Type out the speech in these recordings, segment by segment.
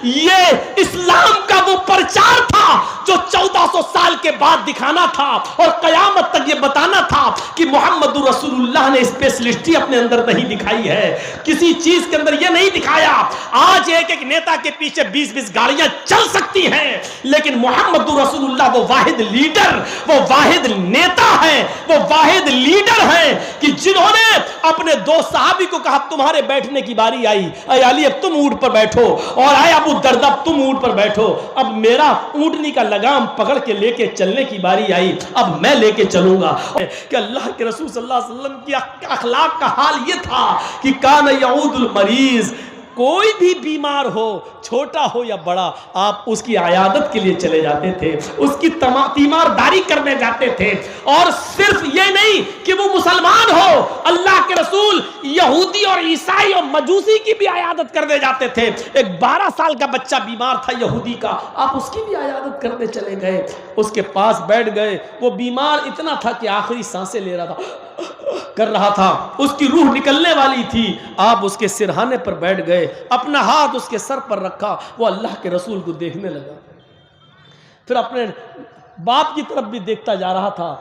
ये इस्लाम का वो प्रचार था जो 1400 साल के बाद दिखाना था और कयामत तक ये बताना था कि मोहम्मद रसूलुल्लाह ने स्पेशलिस्टी अपने अंदर नहीं दिखाई है, किसी चीज के अंदर ये नहीं दिखाया। आज एक एक नेता के पीछे 20-20 गाड़ियां चल सकती हैं, लेकिन मोहम्मद रसूलुल्लाह वो वाहिद लीडर, वो वाहिद नेता है, वो वाहिद लीडर है कि जिन्होंने अपने दो सहाबी को कहा तुम्हारे बैठने की बारी आई, अय अली अब तुम ऊंट पर बैठो, और आय अबू दर्दा तुम ऊंट पर बैठो, अब मेरा ऊंटनी का लगाम पकड़ के लेके चलने की बारी आई, अब मैं लेके चलूंगा। कि अल्लाह के रसूल सल्लल्लाहु अलैहि वसल्लम की अखलाक का हाल ये था कि कान यऊदुल मरीज, कोई भी बीमार हो, छोटा हो या बड़ा, आप उसकी आयादत के लिए चले जाते थे, उसकी तीमारदारी करने जाते थे। और सिर्फ ये नहीं कि वो मुसलमान हो, अल्लाह के रसूल यहूदी और ईसाई और मजूसी की भी आयादत करने जाते थे। एक 12 साल का बच्चा बीमार था यहूदी का, आप उसकी भी आयादत करने चले गए, उसके पास बैठ गए। वो बीमार इतना था कि आखिरी सांसें ले रहा था, कर रहा था, उसकी रूह निकलने वाली थी, आप उसके सिरहाने पर बैठ गए, अपना हाथ उसके सर पर रखा, वो अल्लाह के रसूल को देखने लगा, फिर अपने बाप की तरफ भी देखता जा रहा था,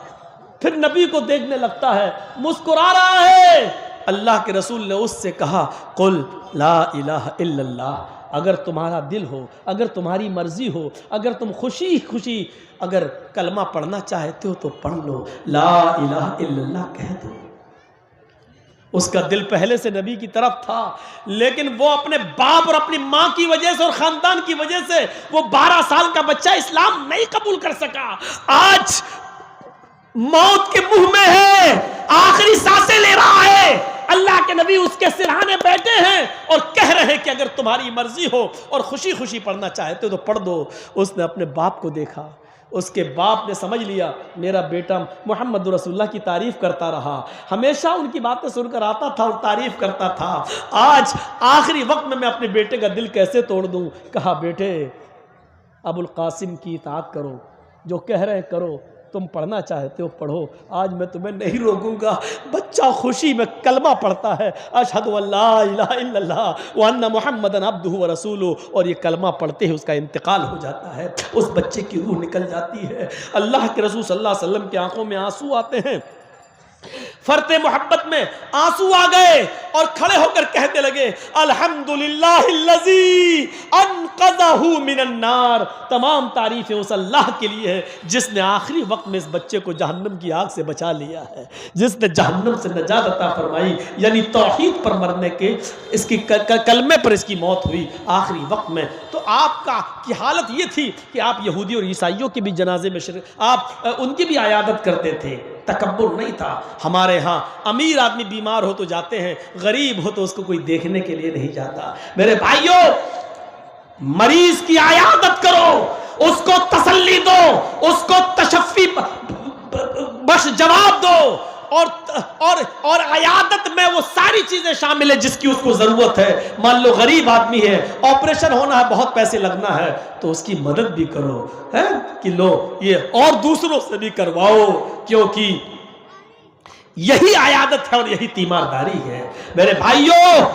फिर नबी को देखने लगता है, मुस्कुरा रहा है। अल्लाह के रसूल ने उससे कहा कुल ला इलाहा इल्लल्लाह, अगर तुम्हारा दिल हो, अगर तुम्हारी मर्जी हो, अगर तुम खुशी खुशी अगर कलमा पढ़ना चाहते हो तो पढ़ लो, ला इलाहा इल्लल्लाह कह दो। उसका दिल पहले से नबी की तरफ था, लेकिन वो अपने बाप और अपनी मां की वजह से और खानदान की वजह से वो 12 साल का बच्चा इस्लाम नहीं कबूल कर सका। आज मौत के मुंह में है, आखिरी सांसें ले रहा है, अल्लाह के नबी उसके सिरहाने बैठे हैं और कह रहे हैं कि अगर तुम्हारी मर्जी हो और खुशी खुशी पढ़ना चाहते हो तो पढ़ दो। उसने अपने बाप को देखा, उसके बाप ने समझ लिया मेरा बेटा मोहम्मद रसूलुल्लाह की तारीफ करता रहा, हमेशा उनकी बातें सुनकर आता था और तारीफ करता था, आज आखिरी वक्त में मैं अपने बेटे का दिल कैसे तोड़ दूं। कहा बेटे अबुल कासिम की इताअत करो, जो कह रहे हैं करो, तुम पढ़ना चाहते हो पढ़ो, आज मैं तुम्हें नहीं रोकूंगा। बच्चा खुशी में कलमा पढ़ता है, अशहदु अल्ला इलाहा इल्लल्लाह व अन्ना मुहम्मदन अब्दुहु व रसूलुहु, और ये कलमा पढ़ते ही उसका इंतकाल हो जाता है, उस बच्चे की रूह निकल जाती है। अल्लाह के रसूल सल्लल्लाहु अलैहि वसल्लम की आंखों में आंसू आते हैं, फरते मोहब्बत में आंसू आ गए और खड़े होकर कहते लगे अल्हम्दुलिल्लाहिल्लज़ी अनक़ज़हु मिनन नार, तमाम तारीफें उस अल्लाह के लिए है जिसने आखिरी वक्त में इस बच्चे को जहन्नम की आग से बचा लिया है, जिसने जहन्नम से नजात अता फरमाई, यानी तौहीद पर मरने के, इसकी कलमे पर इसकी मौत हुई आखिरी वक्त में। तो आपका की हालत ये थी कि आप यहूदी और ईसाइयों के भी जनाजे में आप उनकी भी आयादत करते थे, तकब्बुर नहीं था। हमारे यहाँ अमीर आदमी बीमार हो तो जाते हैं, गरीब हो तो उसको कोई देखने के लिए नहीं जाता। मेरे भाइयों, मरीज की आयादत करो, उसको तसल्ली दो, उसको तशफ़ी बस जवाब दो, और आयादत में वो सारी चीजें शामिल है जिसकी उसको जरूरत है। मान लो गरीब आदमी है, ऑपरेशन होना है, बहुत पैसे लगना है, तो उसकी मदद भी करो, है कि लो ये, और दूसरों से भी करवाओ, क्योंकि यही आयादत है और यही तीमारदारी है। मेरे भाइयों,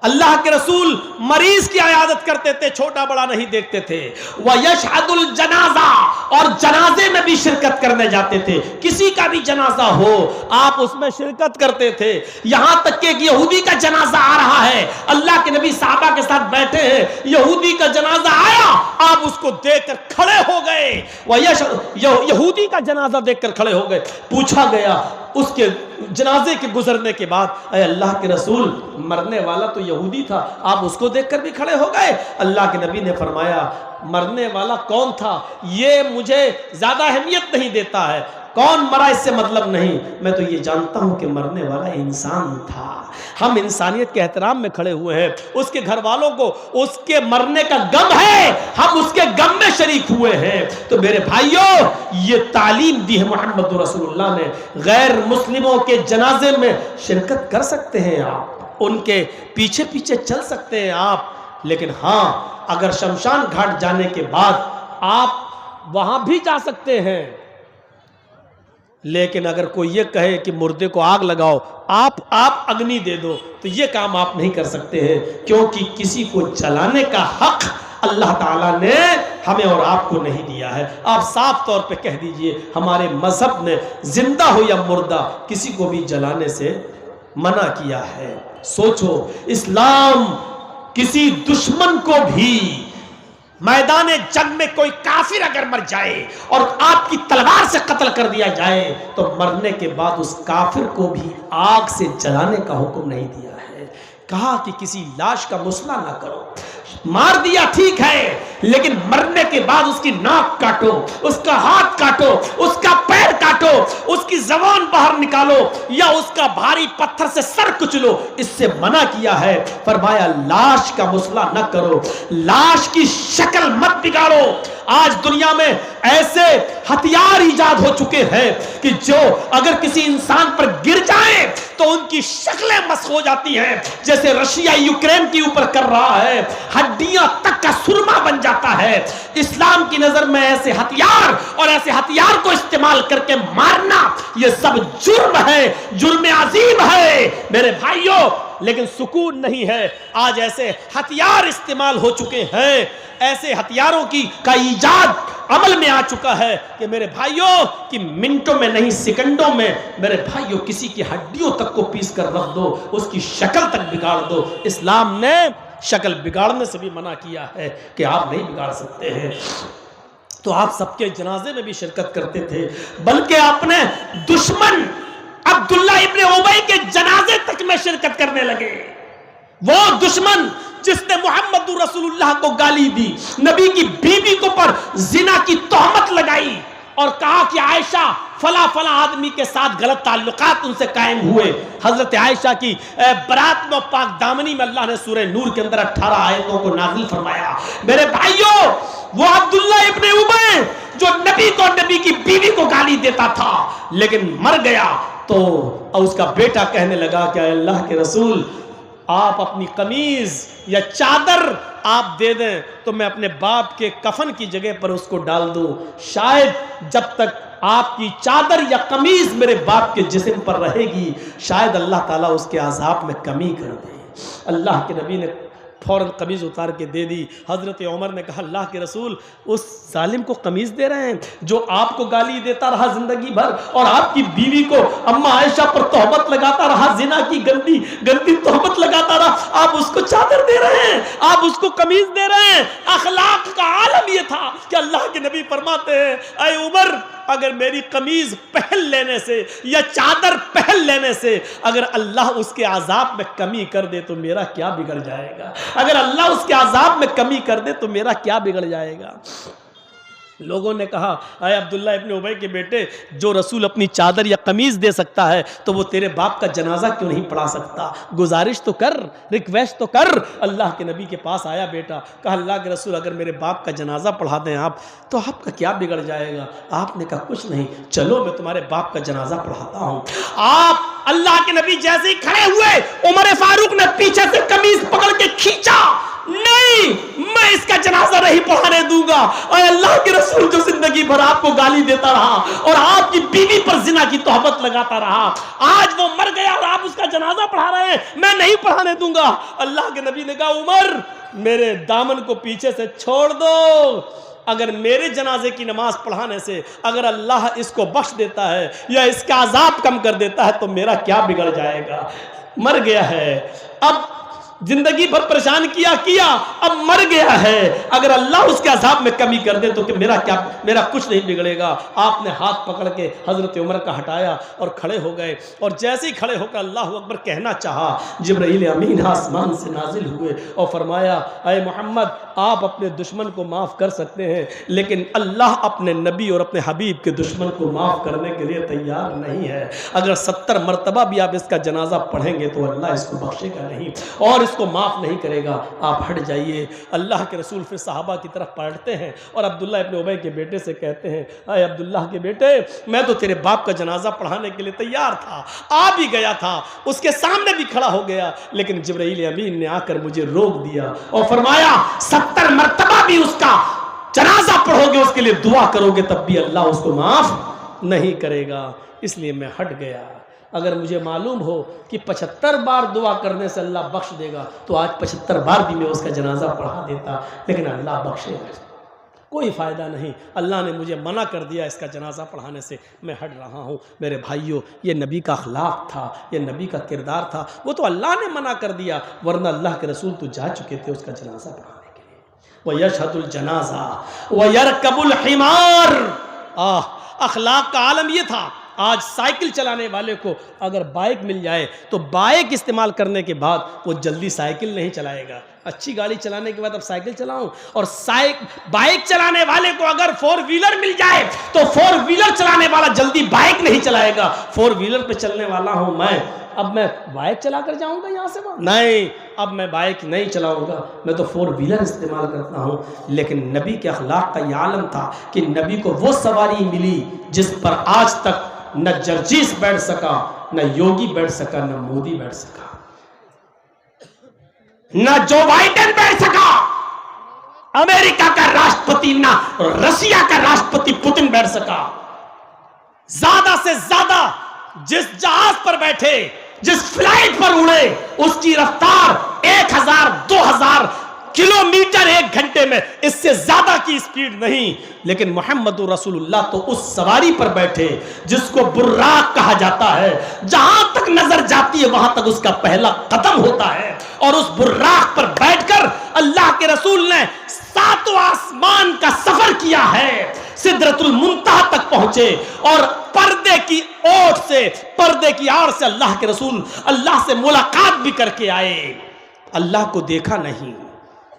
अल्लाह के रसूल मरीज की आयादत करते थे, छोटा बड़ा नहीं देखते थे। वह यशहदुल जनाजा, और जनाजे में भी शिरकत करने जाते थे, किसी का भी जनाजा हो आप उसमें शिरकत करते थे। यहां तक कि एक यहूदी का जनाजा आ रहा है, अल्लाह के नबी साहबा के साथ बैठे हैं, यहूदी का जनाजा आया, आप उसको देखकर खड़े हो गए। वह यहूदी का जनाजा देखकर खड़े हो गए। पूछा गया उसके जनाजे के गुजरने के बाद, अरे अल्लाह के रसूल मरने वाला तो यहूदी था, आप उसको देखकर भी खड़े हो गए। अल्लाह के नबी ने फरमाया मरने वाला कौन था ये मुझे ज्यादा अहमियत नहीं देता है, कौन मरा इससे मतलब नहीं, मैं तो ये जानता हूं कि मरने वाला इंसान था। हम इंसानियत के एहतराम में खड़े हुए हैं, उसके घर वालों को उसके मरने का गम है, हम उसके गम में शरीक हुए हैं। तो मेरे भाइयों, ये तालीम दी है मोहम्मद रसूलुल्लाह ने, गैर मुस्लिमों के जनाजे में शिरकत कर सकते हैं आप, उनके पीछे पीछे चल सकते हैं आप, लेकिन हाँ अगर शमशान घाट जाने के बाद आप वहां भी जा सकते हैं, लेकिन अगर कोई ये कहे कि मुर्दे को आग लगाओ, आप अग्नि दे दो, तो ये काम आप नहीं कर सकते हैं, क्योंकि किसी को जलाने का हक अल्लाह ताला ने हमें और आपको नहीं दिया है। आप साफ तौर पे कह दीजिए हमारे मजहब ने जिंदा हो या मुर्दा किसी को भी जलाने से मना किया है। सोचो, इस्लाम किसी दुश्मन को भी, मैदान जंग में कोई काफिर अगर मर जाए और आपकी तलवार से कत्ल कर दिया जाए, तो मरने के बाद उस काफिर को भी आग से जलाने का हुक्म नहीं दिया है। कहा कि किसी लाश का मुसला ना करो, मार दिया ठीक है, लेकिन मरने के बाद उसकी नाक काटो, उसका हाथ काटो, उसका पैर काटो, उसकी जबान बाहर निकालो, या उसका भारी पत्थर से सर कुचलो, इससे मना किया है। फरमाया लाश का मुसला न करो, लाश की शक्ल मत बिगाड़ो। आज दुनिया में ऐसे हथियार इजाद हो चुके हैं कि जो अगर किसी इंसान पर गिर जाए तो उनकी शक्लें मस हो जाती हैं, जैसे रशिया यूक्रेन के ऊपर कर रहा है, हड्डियां तक का सुरमा बन जाता है। इस्लाम की नजर में ऐसे हथियार और ऐसे हथियार को इस्तेमाल करके मारना, यह सब जुर्म है, जुर्म अजीम है मेरे भाइयों। लेकिन सुकून नहीं है, आज ऐसे हथियार इस्तेमाल हो चुके हैं, ऐसे हथियारों की का इजाद अमल में आ चुका है कि मेरे भाइयों कि मिनटों में नहीं सेकंडों में मेरे भाइयों किसी की हड्डियों तक को पीस कर रख दो, उसकी शक्ल तक बिगाड़ दो। इस्लाम ने शक्ल बिगाड़ने से भी मना किया है कि आप नहीं बिगाड़ सकते हैं। तो आप सबके जनाजे में भी शिरकत करते थे, बल्कि अपने दुश्मन अब्दुल्ला इब्ने उबई के जनाजे तक में शिरकत करने लगे। वो दुश्मन जिसने मोहम्मद रसूलुल्लाह को गाली दी, नबी की बीवी को पर जिना की तोहमत लगाई और कहा कि आयशा फला फला आदमी के साथ गलत ताल्लुकात उनसे कायम हुए। हजरत आयशा की बरात में पाक दामनी में अल्लाह ने सूरह नूर के अंदर 18 आयतों को नाज़िल फरमाया। मेरे भाइयों, वो अब्दुल्ला इब्ने उबई जो नबी को, नबी की बीवी को गाली देता था, लेकिन मर गया तो उसका बेटा कहने लगा कि अल्लाह के रसूल, आप अपनी कमीज या चादर आप दे दें तो मैं अपने बाप के कफन की जगह पर उसको डाल दूं। शायद जब तक आपकी चादर या कमीज मेरे बाप के जिस्म पर रहेगी, शायद अल्लाह ताला उसके अज़ाब में कमी कर दे। अल्लाह के नबी ने फौरन कमीज उतार के दे दी। हजरत उमर ने कहा, अल्लाह के रसूल, उस जालिम को कमीज दे रहे हैं जो आपको गाली देता रहा जिंदगी भर और आपकी बीवी को, अम्मा आयशा पर तोहमत लगाता रहा, जिना की गंदी गंदी तोहमत लगाता रहा, आप उसको चादर दे रहे हैं, आप उसको कमीज दे रहे हैं। अखलाक का आलम यह था कि अल्लाह के नबी फरमाते हैं, ऐ उमर, अगर मेरी कमीज पहन लेने से या चादर पहन लेने से अगर अल्लाह उसके अजाब में कमी कर दे तो मेरा क्या बिगड़ जाएगा? अगर अल्लाह उसके अजाब में कमी कर दे तो मेरा क्या बिगड़ जाएगा? लोगों ने कहा, अय अब्दुल्ला इब्ने उबई के बेटे, जो रसूल अपनी चादर या कमीज दे सकता है तो वो तेरे बाप का जनाजा क्यों नहीं पढ़ा सकता? गुजारिश तो कर, रिक्वेस्ट तो कर। अल्लाह के नबी के पास आया बेटा, कहा, अल्लाह के रसूल, अगर मेरे बाप का जनाजा पढ़ा दें आप तो आपका क्या बिगड़ जाएगा? आपने कहा, कुछ नहीं, चलो मैं तुम्हारे बाप का जनाजा पढ़ाता हूँ। आप अल्लाह के नबी जैसे ही खड़े हुए, उमर फारूक ने पीछे से कमीज पकड़ के खींचा, नहीं, मैं इसका जनाजा नहीं पढ़ाने दूंगा। और अल्लाह के रसूल जो जिंदगी भर आपको गाली देता रहा और आपकी बीवी पर जिना की तोहमत लगाता रहा, आज वो मर गया और आप उसका जनाजा पढ़ा रहे हैं, मैं नहीं पढ़ाने दूंगा। अल्लाह के नबी ने कहा, उमर, मेरे दामन को पीछे से छोड़ दो। अगर मेरे जनाजे की नमाज पढ़ाने से अगर अल्लाह इसको बख्श देता है या इसका अजाब कम कर देता है तो मेरा क्या बिगड़ जाएगा? मर गया है, अब जिंदगी भर परेशान किया, अब मर गया है, अगर अल्लाह उसके अजाब में कमी कर दे तो कि मेरा कुछ नहीं बिगड़ेगा। आपने हाथ पकड़ के हजरत उमर का हटाया और खड़े हो गए, और जैसे ही खड़े होकर अल्लाह अकबर कहना चाहा, जिब्राइल अमीन आसमान से नाजिल हुए और फरमाया, अय मोहम्मद, आप अपने दुश्मन को माफ़ कर सकते हैं, लेकिन अल्लाह अपने नबी और अपने हबीब के दुश्मन को माफ़ करने के लिए तैयार नहीं है। अगर 70 मरतबा भी आप इसका जनाजा पढ़ेंगे तो अल्लाह इसको बख्शेगा नहीं और इसको माफ़ नहीं करेगा। आप हट जाइए। अल्लाह के रसूल फिर सहाबा की तरफ पलटते हैं और अब्दुल्ला इब्ने उबई के बेटे से कहते हैं, अय अब्दुल्ला के बेटे, मैं तो तेरे बाप का जनाजा पढ़ाने के लिए तैयार था, आ भी गया था, उसके सामने भी खड़ा हो गया, लेकिन जिब्राइल अमीन ने आकर मुझे रोक दिया और फरमाया, 70 मरतबा भी उसका जनाजा पढ़ोगे, उसके लिए दुआ करोगे, तब भी अल्लाह उसको माफ नहीं करेगा, इसलिए मैं हट गया। अगर मुझे मालूम हो कि 75 बार दुआ करने से अल्लाह बख्श देगा तो आज 75 बार भी मैं उसका जनाजा पढ़ा देता, लेकिन अल्लाह बख्शेगा, कोई फ़ायदा नहीं। अल्लाह ने मुझे मना कर दिया इसका जनाजा पढ़ाने से, मैं हट रहा हूँ। मेरे भाइयों, ये नबी का अखलाक था, ये नबी का किरदार था, वो तो अल्लाह ने मना कर दिया, वरना अल्लाह के रसूल तो जा चुके थे उसका जनाजा पढ़ाने के लिए। व यशहदुल जनाजा व यरकबुल हिमार। अखलाक का आलम ये था। आज साइकिल चलाने वाले को अगर बाइक मिल जाए तो बाइक इस्तेमाल करने के बाद वो जल्दी साइकिल नहीं चलाएगा। अच्छी गाड़ी चलाने के बाद अब साइकिल चलाऊं, और बाइक चलाने वाले को अगर 4 व्हीलर मिल जाए तो 4 व्हीलर चलाने वाला जल्दी बाइक नहीं चलाएगा। 4 व्हीलर पे चलने वाला हूं मैं, अब मैं बाइक चला कर जाऊंगा यहां से वहां? नहीं, अब मैं बाइक नहीं चलाऊंगा, मैं तो 4 व्हीलर इस्तेमाल करता हूं। लेकिन नबी के अखलाक का यह आलम था कि नबी को वो सवारी मिली जिस पर आज तक न जर्जीस बैठ सका, न योगी बैठ सका, न मोदी बैठ सका, न जो बाइडेन बैठ सका, अमेरिका का राष्ट्रपति, न रशिया का राष्ट्रपति पुतिन बैठ सका। ज्यादा से ज्यादा जिस जहाज पर बैठे, जिस फ्लाइट पर उड़े, उसकी रफ्तार 1000-2000 किलोमीटर 1 घंटे में, इससे ज्यादा की स्पीड नहीं। लेकिन मोहम्मद रसूलुल्लाह तो उस सवारी पर बैठे जिसको बुर्राक कहा जाता है। जहां तक नजर जाती है वहां तक उसका पहला कदम होता है, और उस बुर्राक पर बैठकर अल्लाह के रसूल ने 7वां आसमान का सफर किया है, सिदरतुल मुंतहा तक पहुंचे, और पर्दे की ओट से, पर्दे की आड़ से अल्लाह के रसूल अल्लाह से मुलाकात भी करके आए। अल्लाह को देखा नहीं।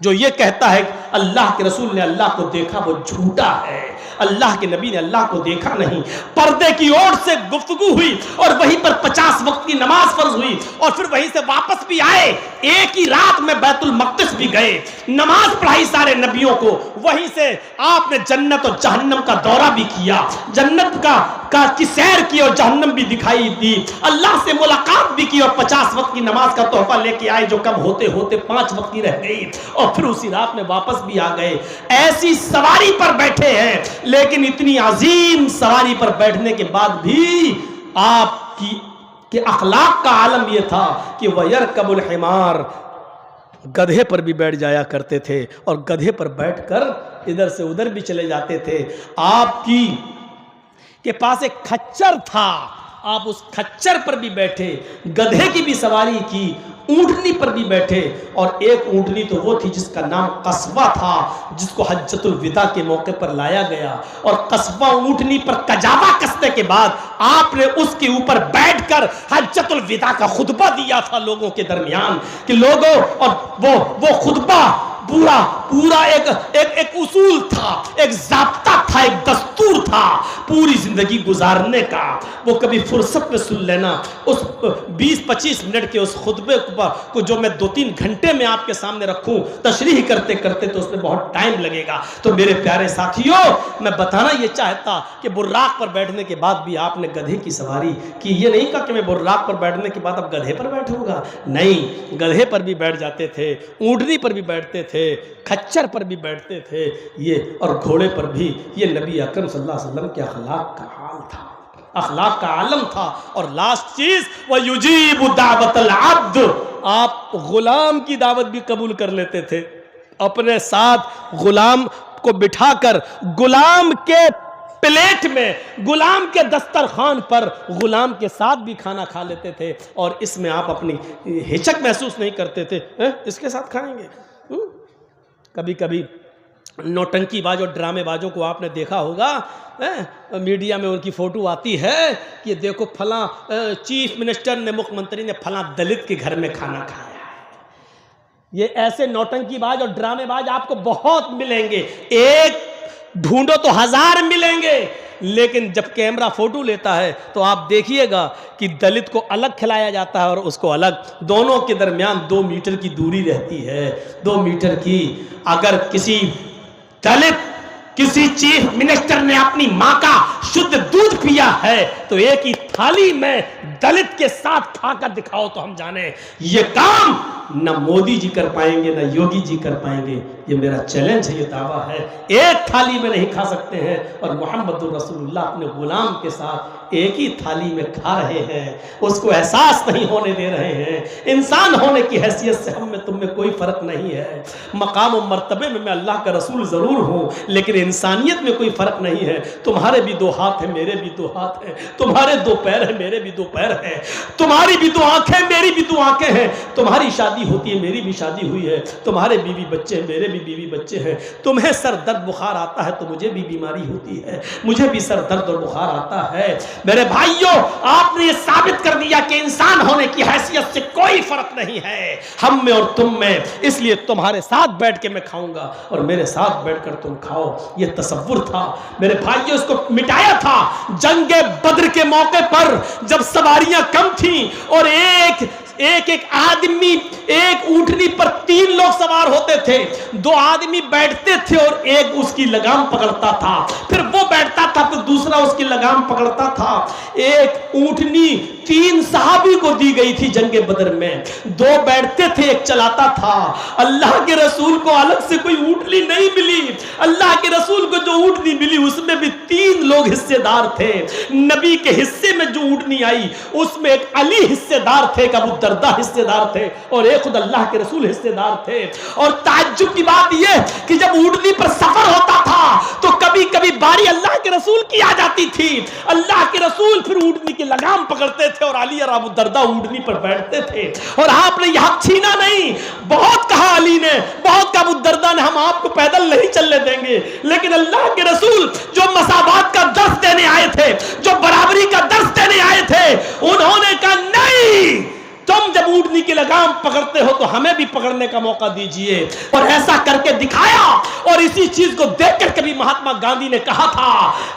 जो ये कहता है अल्लाह के रसूल ने अल्लाह को देखा, वो झूठा है। अल्लाह के नबी ने अल्लाह को देखा नहीं। पर्दे की ओर से गुफ्तगू हुई, और वहीं पर 50 वक्त की नमाज फर्ज हुई, और फिर वहीं से वापस भी आए। एक ही रात में बैतुल मक़दिस भी गए, नमाज पढ़ाई सारे नबियों को। वहीं से आपने जन्नत और जहन्नम का दौरा भी किया, जन्नत की सैर की और जहन्नम भी दिखाई दी, अल्लाह से मुलाकात भी की, और 50 वक्त की नमाज का तोहफा लेके आए, जो कम होते होते 5 वक्त की रह गई, और फिर उसी रात में वापस भी आ गए। ऐसी सवारी पर बैठे हैं, लेकिन इतनी अजीम सवारी पर बैठने के बाद भी आपकी के अखलाक का आलम यह था कि वयरकबुल हिमार, गधे पर भी बैठ जाया करते थे, और गधे पर बैठकर इधर से उधर भी चले जाते थे। आपकी के पास एक खच्चर था, आप उस खच्चर पर भी बैठे, गधे की भी सवारी की, ऊंटनी पर भी बैठे, और एक ऊंटनी तो वो थी जिसका नाम कस्बा था, जिसको हज्जतुल विदा के मौके पर लाया गया, और कस्बा ऊंटनी पर कजावा कसने के बाद आपने उसके ऊपर बैठकर हज्जतुल विदा का खुतबा दिया था लोगों के दरमियान कि लोगों, और वो खुतबा पूरा एक उसूल था, एक जाब्ता था, एक दस्तूर था पूरी जिंदगी गुजारने का। वो कभी फुर्सत में सुन लेना। उस 20-25 मिनट के उस खुतबे को जो मैं 2-3 घंटे में आपके सामने रखूं, तशरीह करते करते तो उसमें बहुत टाइम लगेगा। तो मेरे प्यारे साथियों, मैं बताना ये चाहता कि बुर्राक पर बैठने के बाद भी आपने गधे की सवारी की। ये नहीं कहा कि मैं बुर्राक पर बैठने के बाद अब गधे पर बैठूंगा, नहीं, गधे पर भी बैठ जाते थे, ऊंटनी पर भी बैठते थे, खच्चर पर भी बैठते थे, ये और घोड़े पर भी। ये नबी अकरम सल्लल्लाहु अलैहि वसल्लम के अखलाक का हाल था, अखलाक का आलम था। और लास्ट चीज, व युजीबु दावतल अब्द, आप गुलाम की दावत भी कबूल कर लेते थे। अपने साथ गुलाम को बिठाकर गुलाम के प्लेट में, गुलाम के दस्तरखान पर गुलाम के साथ भी खाना खा लेते थे, और इसमें आप अपनी हिचक महसूस नहीं करते थे, इसके साथ खाएंगे। कभी कभी नौटंकीबाज और ड्रामेबाजों को आपने देखा होगा, मीडिया में उनकी फोटो आती है कि देखो फला चीफ मिनिस्टर ने, मुख्यमंत्री ने फला दलित के घर में खाना खाया है। ये ऐसे नौटंकीबाज और ड्रामेबाज आपको बहुत मिलेंगे, एक ढूंढो तो 1000 मिलेंगे। लेकिन जब कैमरा फोटो लेता है तो आप देखिएगा कि दलित को अलग खिलाया जाता है और उसको अलग, दोनों के दरमियान 2 मीटर की दूरी रहती है, 2 मीटर की। अगर किसी दलित, किसी चीफ मिनिस्टर ने अपनी मां का शुद्ध दूध पिया है तो एक ही थाली में दलित के साथ खाकर दिखाओ तो हम जाने। ये काम न मोदी जी कर पाएंगे न योगी जी कर पाएंगे। ये मेरा चैलेंज है, ये दावा है। एक थाली में नहीं खा सकते हैं और मोहम्मद रसूलुल्लाह अपने गुलाम के साथ एक ही थाली में खा रहे हैं। उसको एहसास नहीं होने दे रहे हैं। इंसान होने की हैसियत से हम में तुम में कोई फर्क नहीं है। मकाम और मर्तबे में मैं अल्लाह का रसूल जरूर हूं, लेकिन इंसानियत में कोई फर्क नहीं है। तुम्हारे भी दो हाथ हैं, मेरे भी दो हाथ हैं। तुम्हारे दो पैर हैं, मेरे भी दो पैर हैं। तुम्हारी भी दो आंखें, मेरी भी दो आंखें हैं। तुम्हारी शादी होती है, मेरी भी शादी हुई है। तुम्हारे बीवी बच्चे हैं, मेरे भी बीवी बच्चे हैं। तुम्हें सर दर्द बुखार आता है तो मुझे भी बीमारी होती है, मुझे भी सर दर्द और बुखार आता है। मेरे भाइयों, आपने ये साबित कर दिया कि इंसान होने की हैसियत से कोई फर्क नहीं है हम में और तुम में। इसलिए तुम्हारे साथ बैठ के मैं खाऊंगा और मेरे साथ बैठकर तुम खाओ। ये तसव्वुर था मेरे भाइयों, इसको मिटाया था जंगे बद्र के मौके पर, जब सवारियां कम थी और एक आदमी एक ऊंटनी पर 3 लोग सवार होते थे। 2 आदमी बैठते थे और एक उसकी लगाम पकड़ता था, फिर वो बैठता था, फिर दूसरा उसकी लगाम पकड़ता था। एक ऊंटनी 3 सहाबी को दी गई थी जंगे बदर में। 2 बैठते थे, एक चलाता था। अल्लाह के रसूल को अलग से कोई ऊंटनी नहीं मिली। अल्लाह के रसूल को जो ऊंटनी मिली उसमें भी 3 लोग हिस्सेदार थे। नबी के हिस्से में जो ऊंटनी आई उसमें एक अली हिस्सेदार थे, एक अबू दरदा हिस्सेदार थे और एक खुद अल्लाह के रसूल हिस्सेदार थे। और ताज्जुब की बात यह कि जब ऊंटनी पर सफर होता था तो कभी कभी बारी अल्लाह के रसूल की आ जाती थी। अल्लाह के रसूल फिर ऊंटनी की लगाम पकड़ते थे और अली और अबू दरदा ऊंटनी पर बैठते थे। और आपने यह हक छीना नहीं। बहुत कहा अली ने, बहुत कहा अबू दरदा ने, हम आपको पैदल नहीं चलने देंगे। लेकिन अल्लाह के रसूल जो मसावात का दर्स देने आए थे, जो बराबरी का दर्स देने आए थे, उन्होंने कहा नहीं, तुम जब ऊंटनी की लगाम पकड़ते हो तो हमें भी पकड़ने का मौका दीजिए। और ऐसा करके दिखाया। और इसी चीज को देखकर कभी महात्मा गांधी ने कहा था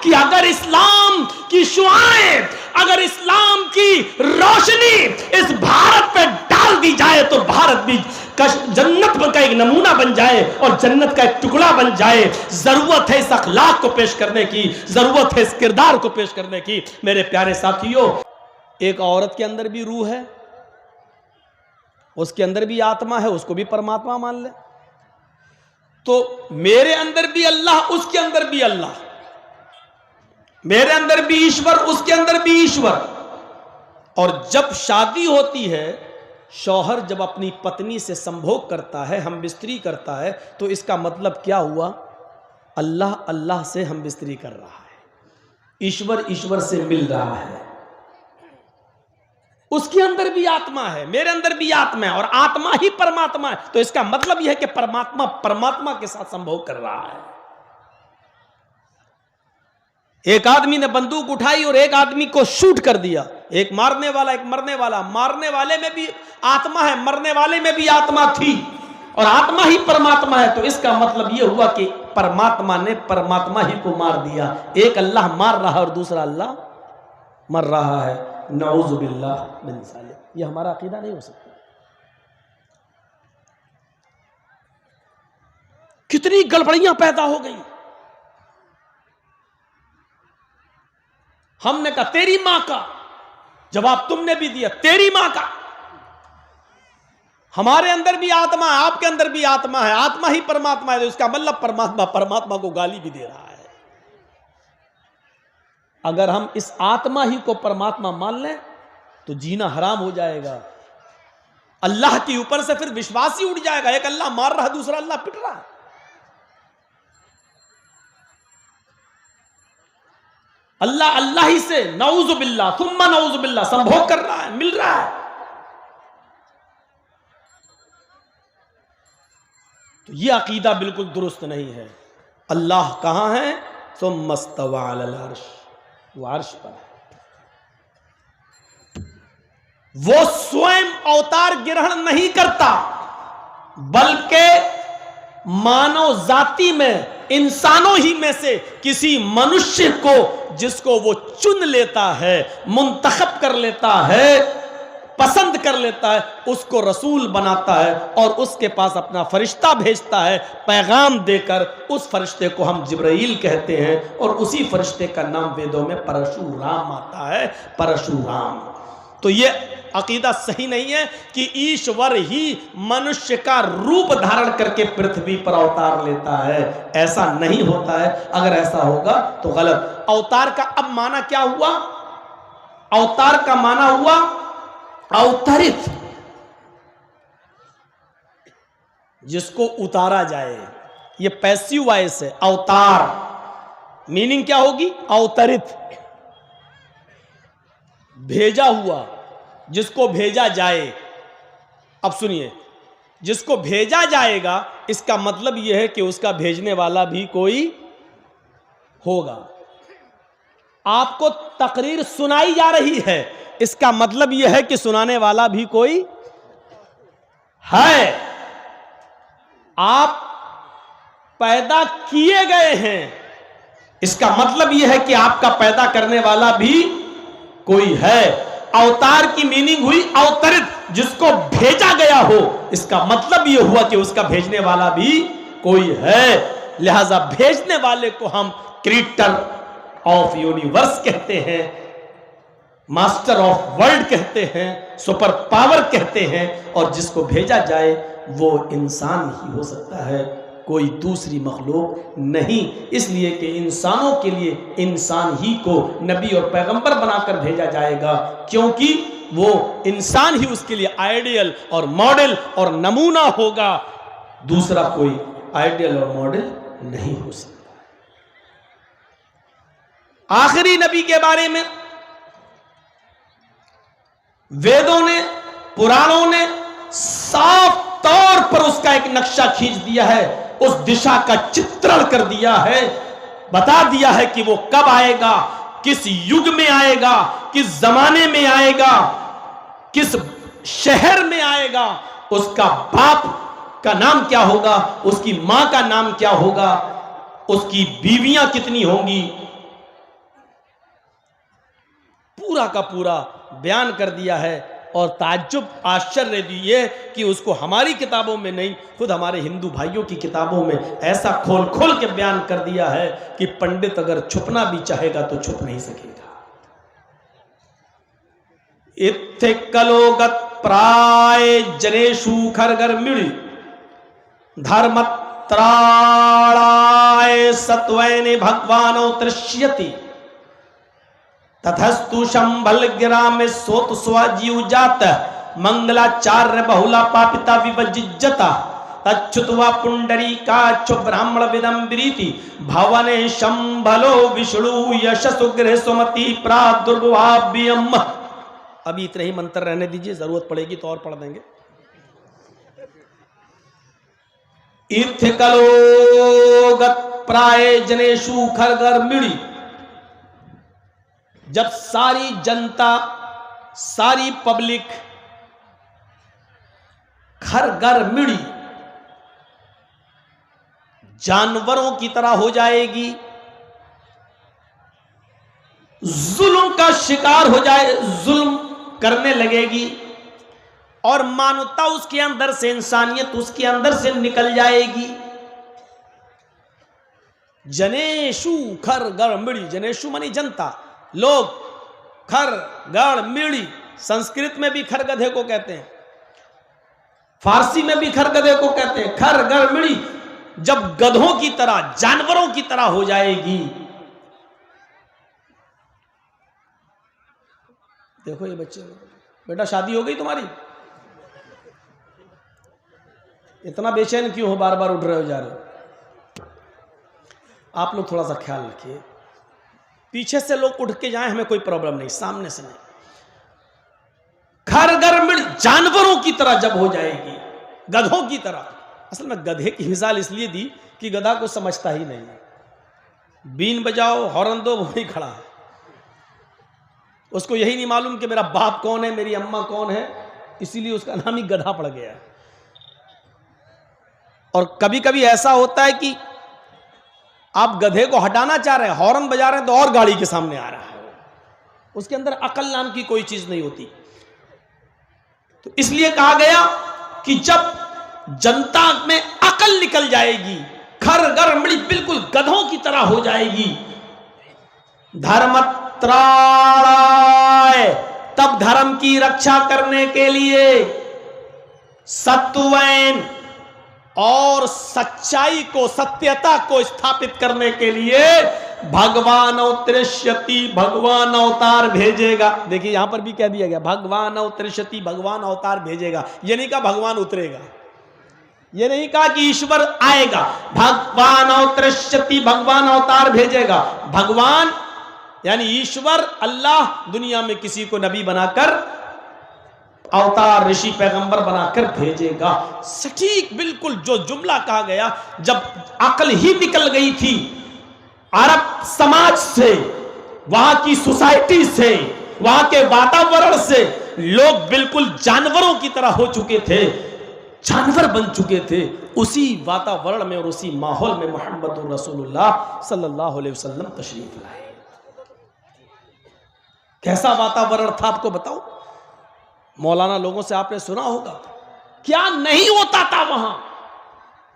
कि अगर इस्लाम की शुआएं, अगर इस्लाम की रोशनी इस भारत पे डाल दी जाए तो भारत भी जन्नत का एक नमूना बन जाए और जन्नत का एक टुकड़ा बन जाए। जरूरत है इस अखलाक को पेश करने की, जरूरत है इस किरदार को पेश करने की। मेरे प्यारे साथियों, एक औरत के अंदर भी रूह है, उसके अंदर भी आत्मा है, उसको भी परमात्मा मान ले। तो मेरे अंदर भी अल्लाह, उसके अंदर भी अल्लाह, मेरे अंदर भी ईश्वर, उसके अंदर भी ईश्वर। और जब शादी होती है, शौहर जब अपनी पत्नी से संभोग करता है, हम बिस्तरी करता है, तो इसका मतलब क्या हुआ? अल्लाह अल्लाह से हम बिस्तरी कर रहा है, ईश्वर ईश्वर से मिल रहा है। उसके अंदर भी आत्मा है, मेरे अंदर भी आत्मा है, और आत्मा ही परमात्मा है। तो इसका मतलब यह है कि परमात्मा परमात्मा के साथ संभोग कर रहा है। एक आदमी ने बंदूक उठाई और एक आदमी को शूट कर दिया, एक मारने वाला एक मरने वाला। मारने वाले में भी आत्मा है, मरने वाले में भी आत्मा थी, और आत्मा ही परमात्मा है। तो इसका मतलब यह हुआ कि परमात्मा ने परमात्मा ही को मार दिया। एक अल्लाह मार रहा है और दूसरा अल्लाह मर रहा है। नऊज़ु बिल्लाह मिन ज़ालिक। यह हमारा अकीदा नहीं हो सकता। कितनी गड़बड़ियां पैदा हो गई। हमने कहा तेरी मां का, जवाब तुमने भी दिया तेरी मां का। हमारे अंदर भी आत्मा है, आपके अंदर भी आत्मा है, आत्मा ही परमात्मा है। तो इसका मतलब परमात्मा परमात्मा को गाली भी दे रहा है। अगर हम इस आत्मा ही को परमात्मा मान लें तो जीना हराम हो जाएगा। अल्लाह के ऊपर से फिर विश्वास ही उठ जाएगा। एक अल्लाह मार रहा है, दूसरा अल्लाह पिट रहा है। अल्लाह अल्लाह ही से नऊज़ु बिल्लाह सुम्मा नऊज़ु बिल्लाह संभोग कर रहा है, मिल रहा है। तो यह अकीदा बिल्कुल दुरुस्त नहीं है। अल्लाह कहां है? सुम्मा इस्तवा अलल अर्श, वो अर्श पर है। वो स्वयं अवतार ग्रहण नहीं करता, बल्कि मानव जाति में, इंसानों ही में से किसी मनुष्य को, जिसको वो चुन लेता है, मुंतखब कर लेता है, पसंद कर लेता है उसको रसूल बनाता है और उसके पास अपना फरिश्ता भेजता है पैगाम देकर। उस फरिश्ते को हम जिब्राइल कहते हैं और उसी फरिश्ते का नाम वेदों में परशुराम आता है, परशुराम। तो ये अकीदा सही नहीं है कि ईश्वर ही मनुष्य का रूप धारण करके पृथ्वी पर अवतार लेता है, ऐसा नहीं होता है। अगर ऐसा होगा तो गलत। अवतार का अब माना क्या हुआ? अवतार का माना हुआ अवतरित, जिसको उतारा जाए। ये पैसिव वॉइस है। अवतार मीनिंग क्या होगी? अवतरित, भेजा हुआ, जिसको भेजा जाए। अब सुनिए, जिसको भेजा जाएगा इसका मतलब यह है कि उसका भेजने वाला भी कोई होगा। आपको तकरीर सुनाई जा रही है, इसका मतलब यह है कि सुनाने वाला भी कोई है। आप पैदा किए गए हैं, इसका मतलब यह है कि आपका पैदा करने वाला भी कोई है। अवतार की मीनिंग हुई अवतरित, जिसको भेजा गया हो। इसका मतलब यह हुआ कि उसका भेजने वाला भी कोई है। लिहाजा भेजने वाले को हम क्रिएटर ऑफ यूनिवर्स कहते हैं, मास्टर ऑफ वर्ल्ड कहते हैं, सुपर पावर कहते हैं। और जिसको भेजा जाए वो इंसान ही हो सकता है, कोई दूसरी मखलूक नहीं। इसलिए कि इंसानों के लिए इंसान ही को नबी और पैगंबर बनाकर भेजा जाएगा, क्योंकि वो इंसान ही उसके लिए आइडियल और मॉडल और नमूना होगा। दूसरा कोई आइडियल और मॉडल नहीं हो सकता। आखिरी नबी के बारे में वेदों ने, पुराणों ने साफ तौर पर उसका एक नक्शा खींच दिया है, उस दिशा का चित्रण कर दिया है, बता दिया है कि वो कब आएगा, किस युग में आएगा, किस जमाने में आएगा, किस शहर में आएगा, उसका बाप का नाम क्या होगा, उसकी मां का नाम क्या होगा, उसकी बीवियां कितनी होंगी, पूरा का पूरा बयान कर दिया है। और ताज्जुब, आश्चर्य दिए कि उसको हमारी किताबों में नहीं, खुद हमारे हिंदू भाइयों की किताबों में ऐसा खोल खोल के बयान कर दिया है कि पंडित अगर छुपना भी चाहेगा तो छुप नहीं सकेगा। इत्थे कलोगत प्राय जनेषु खरगर मिड़ी धर्मत्राणाय सत्वैने भगवानो तृष्यति तथस्तु शंभल गिरा में सोत स्वजीव जात मंगलाचार्य बहुला पापिता विभजिज्जता तच्युतवा पुंडरी का चु ब्राह्मण विदम्बरीति भवने शंभलो विष्णु यशसुग्रह सुमति प्रादुर्भाव्यम। अभी इतने ही मंत्र रहने दीजिए, जरूरत पड़ेगी तो और पढ़ देंगे। इत्थकलोगत प्राय जनेषु खरगर मिड़ी, जब सारी जनता, सारी पब्लिक खरगर मिड़ी, जानवरों की तरह हो जाएगी, जुल्म का शिकार हो जाए, जुल्म करने लगेगी और मानवता उसके अंदर से, इंसानियत उसके अंदर से निकल जाएगी। जनेषु खरगर मिड़ी, जनेषु मानी जनता, लोग, खर गढ़ मिड़ी, संस्कृत में भी खर गधे को कहते हैं, फारसी में भी खर गधे को कहते हैं। खर गढ़ मिड़ी जब गधों की तरह, जानवरों की तरह हो जाएगी। देखो ये बच्चे, बेटा शादी हो गई तुम्हारी? इतना बेचैन क्यों हो, बार बार उठ रहे हो, जा रहे हो? आप लोग थोड़ा सा ख्याल रखिए, पीछे से लोग उठ के जाएं हमें कोई प्रॉब्लम नहीं, सामने से नहीं। खरगर मिड़ जानवरों की तरह जब हो जाएगी, गधों की तरह। असल में गधे की मिसाल इसलिए दी कि गधा को समझता ही नहीं है। बीन बजाओ, हॉर्न दो, वो ही खड़ा है, उसको यही नहीं मालूम कि मेरा बाप कौन है, मेरी अम्मा कौन है, इसीलिए उसका नाम ही गधा पड़ गया है। और कभी कभी ऐसा होता है कि आप गधे को हटाना चाह रहे हैं, हॉर्न बजा रहे हैं तो और गाड़ी के सामने आ रहा है, उसके अंदर अकल नाम की कोई चीज नहीं होती। तो इसलिए कहा गया कि जब जनता में अकल निकल जाएगी, घर घर मड़ी बिल्कुल गधों की तरह हो जाएगी, धर्मत्राणाय, तब धर्म की रक्षा करने के लिए सत्वैन और सच्चाई को, सत्यता को स्थापित करने के लिए भगवान अवतरिष्यति, भगवान अवतार भेजेगा। देखिए यहां पर भी कह दिया गया भगवान अवतरिष्यति, भगवान अवतार भेजेगा। ये नहीं कहा भगवान उतरेगा, ये नहीं कहा कि ईश्वर आएगा, भगवान अवतरिष्यति, भगवान अवतार भेजेगा। भगवान यानी ईश्वर अल्लाह दुनिया में किसी को नबी बनाकर, अवतार ऋषि पैगंबर बनाकर भेजेगा। सटीक बिल्कुल जो जुमला कहा गया, जब अकल ही निकल गई थी अरब समाज से, वहां की सोसाइटी से, वहां के वातावरण से, लोग बिल्कुल जानवरों की तरह हो चुके थे, जानवर बन चुके थे। उसी वातावरण में और उसी माहौल में मोहम्मद रसूलुल्लाह सल्लल्लाहु अलैहि वसल्लम तशरीफ लाए। कैसा वातावरण था आपको बताओ। मौलाना लोगों से आपने सुना होगा क्या नहीं होता था वहां।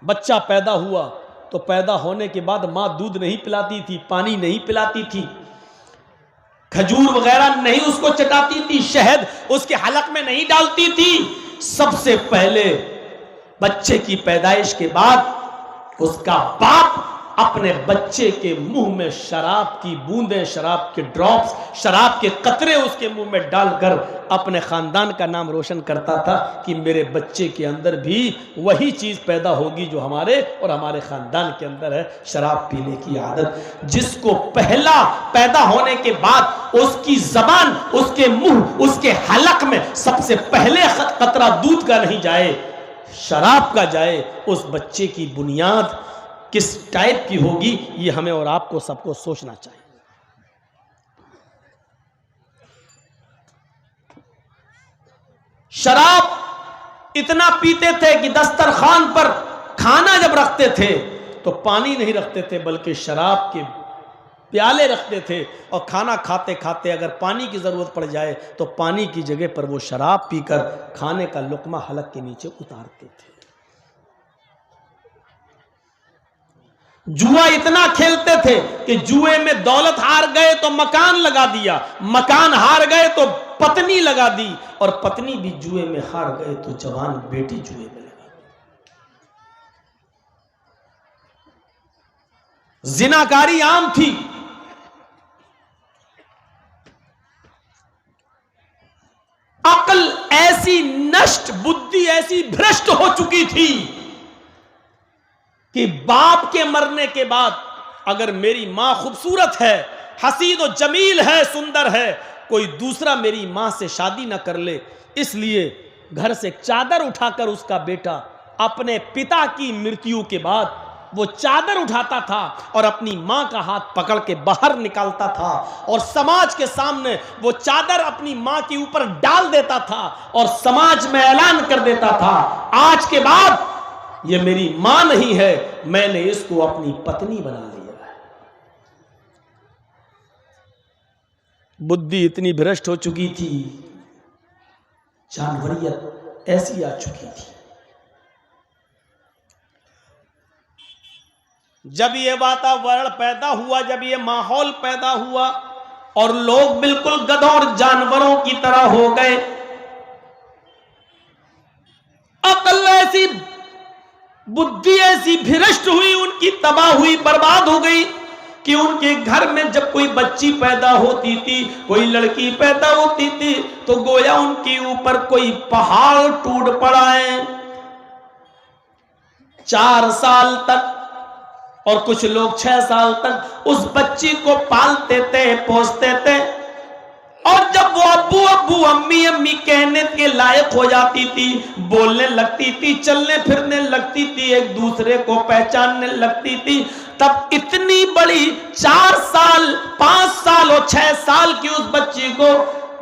बच्चा पैदा हुआ तो पैदा होने के बाद मां दूध नहीं पिलाती थी, पानी नहीं पिलाती थी, खजूर वगैरह नहीं उसको चटाती थी, शहद उसके हलक में नहीं डालती थी। सबसे पहले बच्चे की पैदाइश के बाद उसका बाप अपने बच्चे के मुंह में शराब की बूंदें, शराब के ड्रॉप्स, शराब के कतरे उसके मुंह में डालकर अपने खानदान का नाम रोशन करता था कि मेरे बच्चे के अंदर भी वही चीज पैदा होगी जो हमारे और हमारे खानदान के अंदर है, शराब पीने की आदत। जिसको पहला पैदा होने के बाद उसकी जबान, उसके मुंह, उसके हलक में सबसे पहले कतरा दूध का नहीं जाए, शराब का जाए, उस बच्चे की बुनियाद किस टाइप की होगी, ये हमें और आपको सबको सोचना चाहिए। शराब इतना पीते थे कि दस्तरखान पर खाना जब रखते थे तो पानी नहीं रखते थे बल्कि शराब के प्याले रखते थे, और खाना खाते खाते अगर पानी की जरूरत पड़ जाए तो पानी की जगह पर वो शराब पीकर खाने का लुकमा हलक के नीचे उतारते थे। जुआ इतना खेलते थे कि जुए में दौलत हार गए तो मकान लगा दिया, मकान हार गए तो पत्नी लगा दी, और पत्नी भी जुए में हार गए तो जवान बेटी जुए में लगा दी। जिनाकारी आम थी। अकल ऐसी नष्ट, बुद्धि ऐसी भ्रष्ट हो चुकी थी कि बाप के मरने के बाद अगर मेरी मां खूबसूरत है, हसीन और जमील है, सुंदर है, कोई दूसरा मेरी मां से शादी ना कर ले, इसलिए घर से चादर उठाकर उसका बेटा अपने पिता की मृत्यु के बाद वो चादर उठाता था और अपनी मां का हाथ पकड़ के बाहर निकालता था, और समाज के सामने वो चादर अपनी मां के ऊपर डाल देता था और समाज में ऐलान कर देता था, आज के बाद ये मेरी मां नहीं है, मैंने इसको अपनी पत्नी बना लिया है। बुद्धि इतनी भ्रष्ट हो चुकी थी, जानवरियत ऐसी आ चुकी थी। जब ये वातावरण पैदा हुआ, जब ये माहौल पैदा हुआ और लोग बिल्कुल गधों और जानवरों की तरह हो गए, अकल ऐसी, बुद्धि ऐसी भ्रष्ट हुई, उनकी तबाह हुई, बर्बाद हो गई कि उनके घर में जब कोई बच्ची पैदा होती थी, कोई लड़की पैदा होती थी, तो गोया उनके ऊपर कोई पहाड़ टूट पड़ा है। 4 साल तक और कुछ लोग 6 साल तक उस बच्ची को पालते थे, पोसते थे, और जब वो अब्बू अब्बू अम्मी अम्मी कहने के लायक हो जाती थी, बोलने लगती थी, चलने फिरने लगती थी, एक दूसरे को पहचानने लगती थी, तब इतनी बड़ी 4 साल 5 साल और 6 साल की उस बच्ची को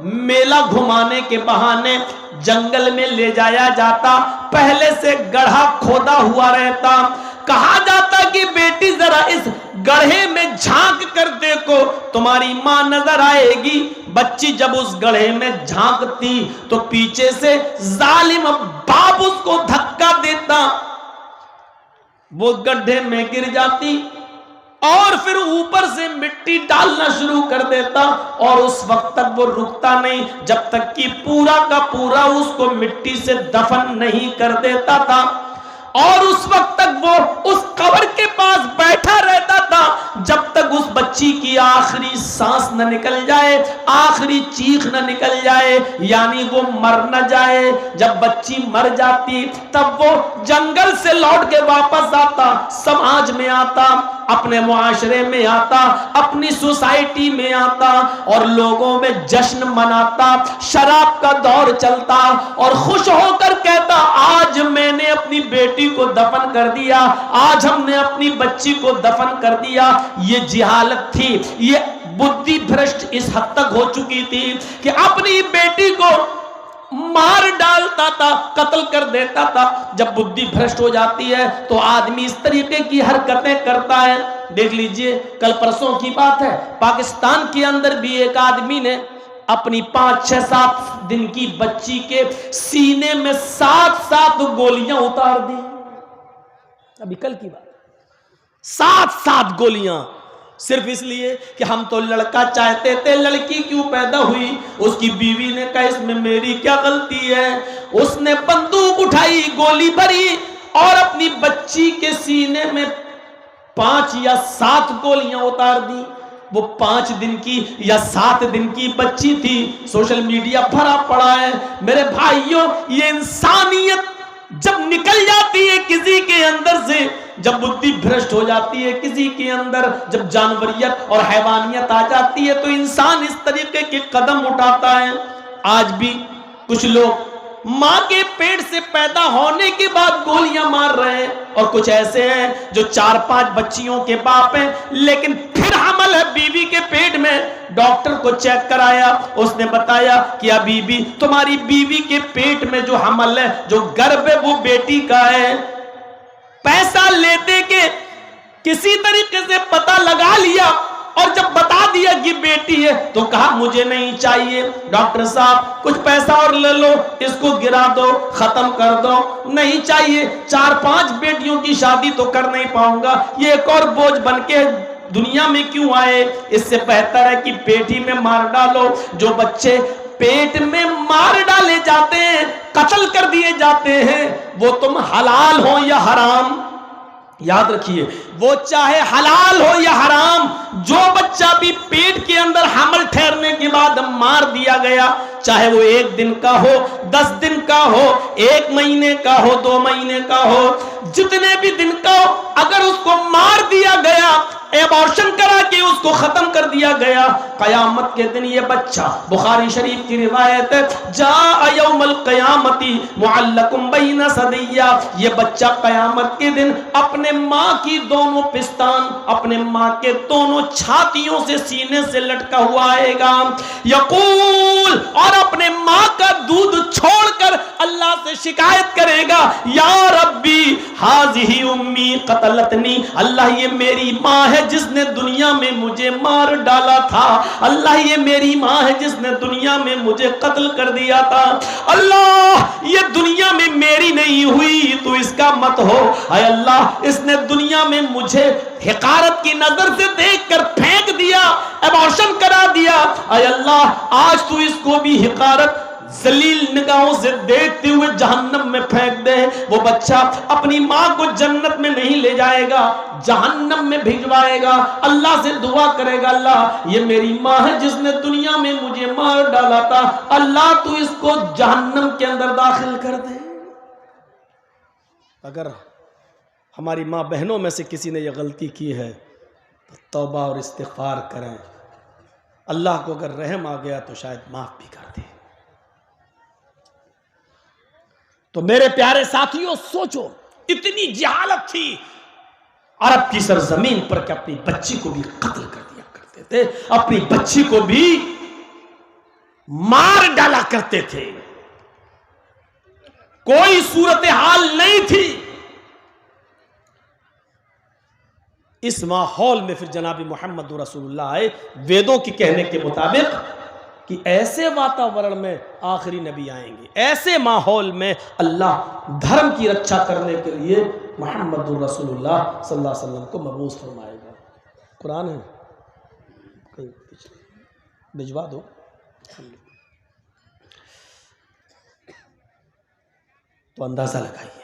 मेला घुमाने के बहाने जंगल में ले जाया जाता। पहले से गड्ढा खोदा हुआ रहता, कहा जाता कि बेटी जरा इस गड्ढे में झांक कर देखो, तुम्हारी मां नजर आएगी। बच्ची जब उस गड्ढे में झांकती तो पीछे से जालिम बाप उसको धक्का देता, वो गड्ढे में गिर जाती और फिर ऊपर से मिट्टी डालना शुरू कर देता, और उस वक्त तक वो रुकता नहीं जब तक कि पूरा का पूरा उसको मिट्टी से दफन नहीं कर देता था। और उस वक्त तक वो उस कब्र के पास बैठा रहता था जब तक उस बच्ची की आखिरी सांस न निकल जाए, आखिरी चीख न निकल जाए, यानी वो मर न जाए। जब बच्ची मर जाती तब वो जंगल से लौट के वापस आता, समाज में आता, अपने मुआशरे में आता, अपनी सोसाइटी में आता और लोगों में जश्न मनाता, शराब का दौर चलता और खुश होकर कहता, आज मैंने अपनी बेटी को दफन कर दिया, आज हमने अपनी बच्ची को दफन कर दिया। ये जिहालत थी, ये बुद्धि भ्रष्ट इस हद तक हो चुकी थी कि अपनी बेटी को मार डालता था, कत्ल कर देता था। जब बुद्धि भ्रष्ट हो जाती है तो आदमी इस तरीके की हरकतें करता है। देख लीजिए, कल परसों की बात है, पाकिस्तान के अंदर भी एक आदमी ने अपनी 5, 6, 7 दिन की बच्ची के सीने में 7 गोलियां उतार दी। अभी कल की बात, 7 गोलियां, सिर्फ इसलिए कि हम तो लड़का चाहते थे, लड़की क्यों पैदा हुई। उसकी बीवी ने कहा, इसमें मेरी क्या गलती है। उसने बंदूक उठाई, गोली भरी और अपनी बच्ची के सीने में 5 या 7 गोलियां उतार दी। वो 5 दिन की या 7 दिन की बच्ची थी। सोशल मीडिया भरा पड़ा है। मेरे भाइयों, ये इंसानियत जब निकल जाती है किसी के अंदर से, जब बुद्धि भ्रष्ट हो जाती है किसी के अंदर, जब जानवरियत और हैवानियत आ जाती है, तो इंसान इस तरीके के कदम उठाता है। आज भी कुछ लोग मां के पेट से पैदा होने के बाद गोलियां मार रहे हैं, और कुछ ऐसे हैं जो 4-5 बच्चियों के बाप हैं, लेकिन फिर हमल है बीवी के पेट में। डॉक्टर को चेक कराया, उसने बताया कि अभी भी तुम्हारी बीवी के पेट में जो हमल है, जो गर्भ है, वो बेटी का है। पैसा लेते के किसी तरीके से पता लगा लिया, और जब बता दिया कि बेटी है तो कहा मुझे नहीं चाहिए, डॉक्टर साहब कुछ पैसा और ले लो, इसको गिरा दो, खत्म कर दो, नहीं चाहिए। 4-5 बेटियों की शादी तो कर नहीं पाऊंगा, ये एक और बोझ बनके दुनिया में क्यों आए। इससे बेहतर है कि पेटी में मार डालो। जो बच्चे पेट में मार डाले जाते हैं, कत्ल कर दिए जाते हैं, वो तुम हलाल हो या हराम, याद रखिए, वो चाहे हलाल हो या हराम, जो बच्चा भी पेट के अंदर हमल ठहरने के बाद मार दिया गया, चाहे वो 1 दिन का हो, 10 दिन का हो, 1 महीने का हो, 2 महीने का हो, जितने भी दिन का हो, अगर उसको मार दिया गया, एबॉर्शन करा के उसको खत्म कर दिया गया, कयामत के दिन ये बच्चा, बुखारी शरीफ की रिवायत है, जा यौमल कयामती मुअल्लकुम बैन सदिया, ये बच्चा कयामत के दिन अपने माँ की दोनों पिस्तान, अपने माँ के दोनों छातियों से, सीने से लटका हुआ आएगा। यकूल, और अपने माँ का दूध छोड़कर अल्लाह से शिकायत करेगा, या रब्बी हाज़िही उम्मी क़तलतनी, अल्लाह ये मेरी माँ है जिसने दुनिया में मुझे मार डाला था, अल्लाह ये मेरी माँ है जिसने दुनिया में मुझे कत्ल कर दिया था, अल्लाह ये दुनिया में मेरी नहीं हुई, तू इसका मत हो, अय अल्लाह इसने दुनिया में मुझे हिकारत की नजर से देखकर फेंक दिया, एबॉर्शन करा दिया, अय अल्लाह आज तू इसको भी हिकारत जलील निगाहों से देखते हुए जहन्नम में फेंक दे। वो बच्चा अपनी माँ को जन्नत में नहीं ले जाएगा, जहन्नम में भिजवाएगा, अल्लाह से दुआ करेगा, अल्लाह ये मेरी माँ है जिसने दुनिया में मुझे मार डाला था, अल्लाह तू इसको जहन्नम के अंदर दाखिल कर दे। अगर हमारी माँ बहनों में से किसी ने यह गलती की है तो तौबा और इस्तिग़फ़ार करें, अल्लाह को अगर रहम आ गया तो शायद माफ भी कर दे। तो मेरे प्यारे साथियों, सोचो, इतनी जहालत थी अरब की सरजमीन पर कि अपनी बच्ची को भी कत्ल कर दिया करते थे, अपनी बच्ची को भी मार डाला करते थे। कोई सूरत हाल नहीं थी इस माहौल में फिर जनाब मोहम्मद रसूलुल्लाह आए, वेदों के कहने के मुताबिक कि ऐसे वातावरण में आखिरी नबी आएंगे, ऐसे माहौल में अल्लाह धर्म की रक्षा करने के लिए मोहम्मद रसूलुल्लाह सल्लल्लाहु अलैहि वसल्लम को मबूस फरमाएगा। कुरान है, कहीं भिजवा दो। तो अंदाजा लगाइए,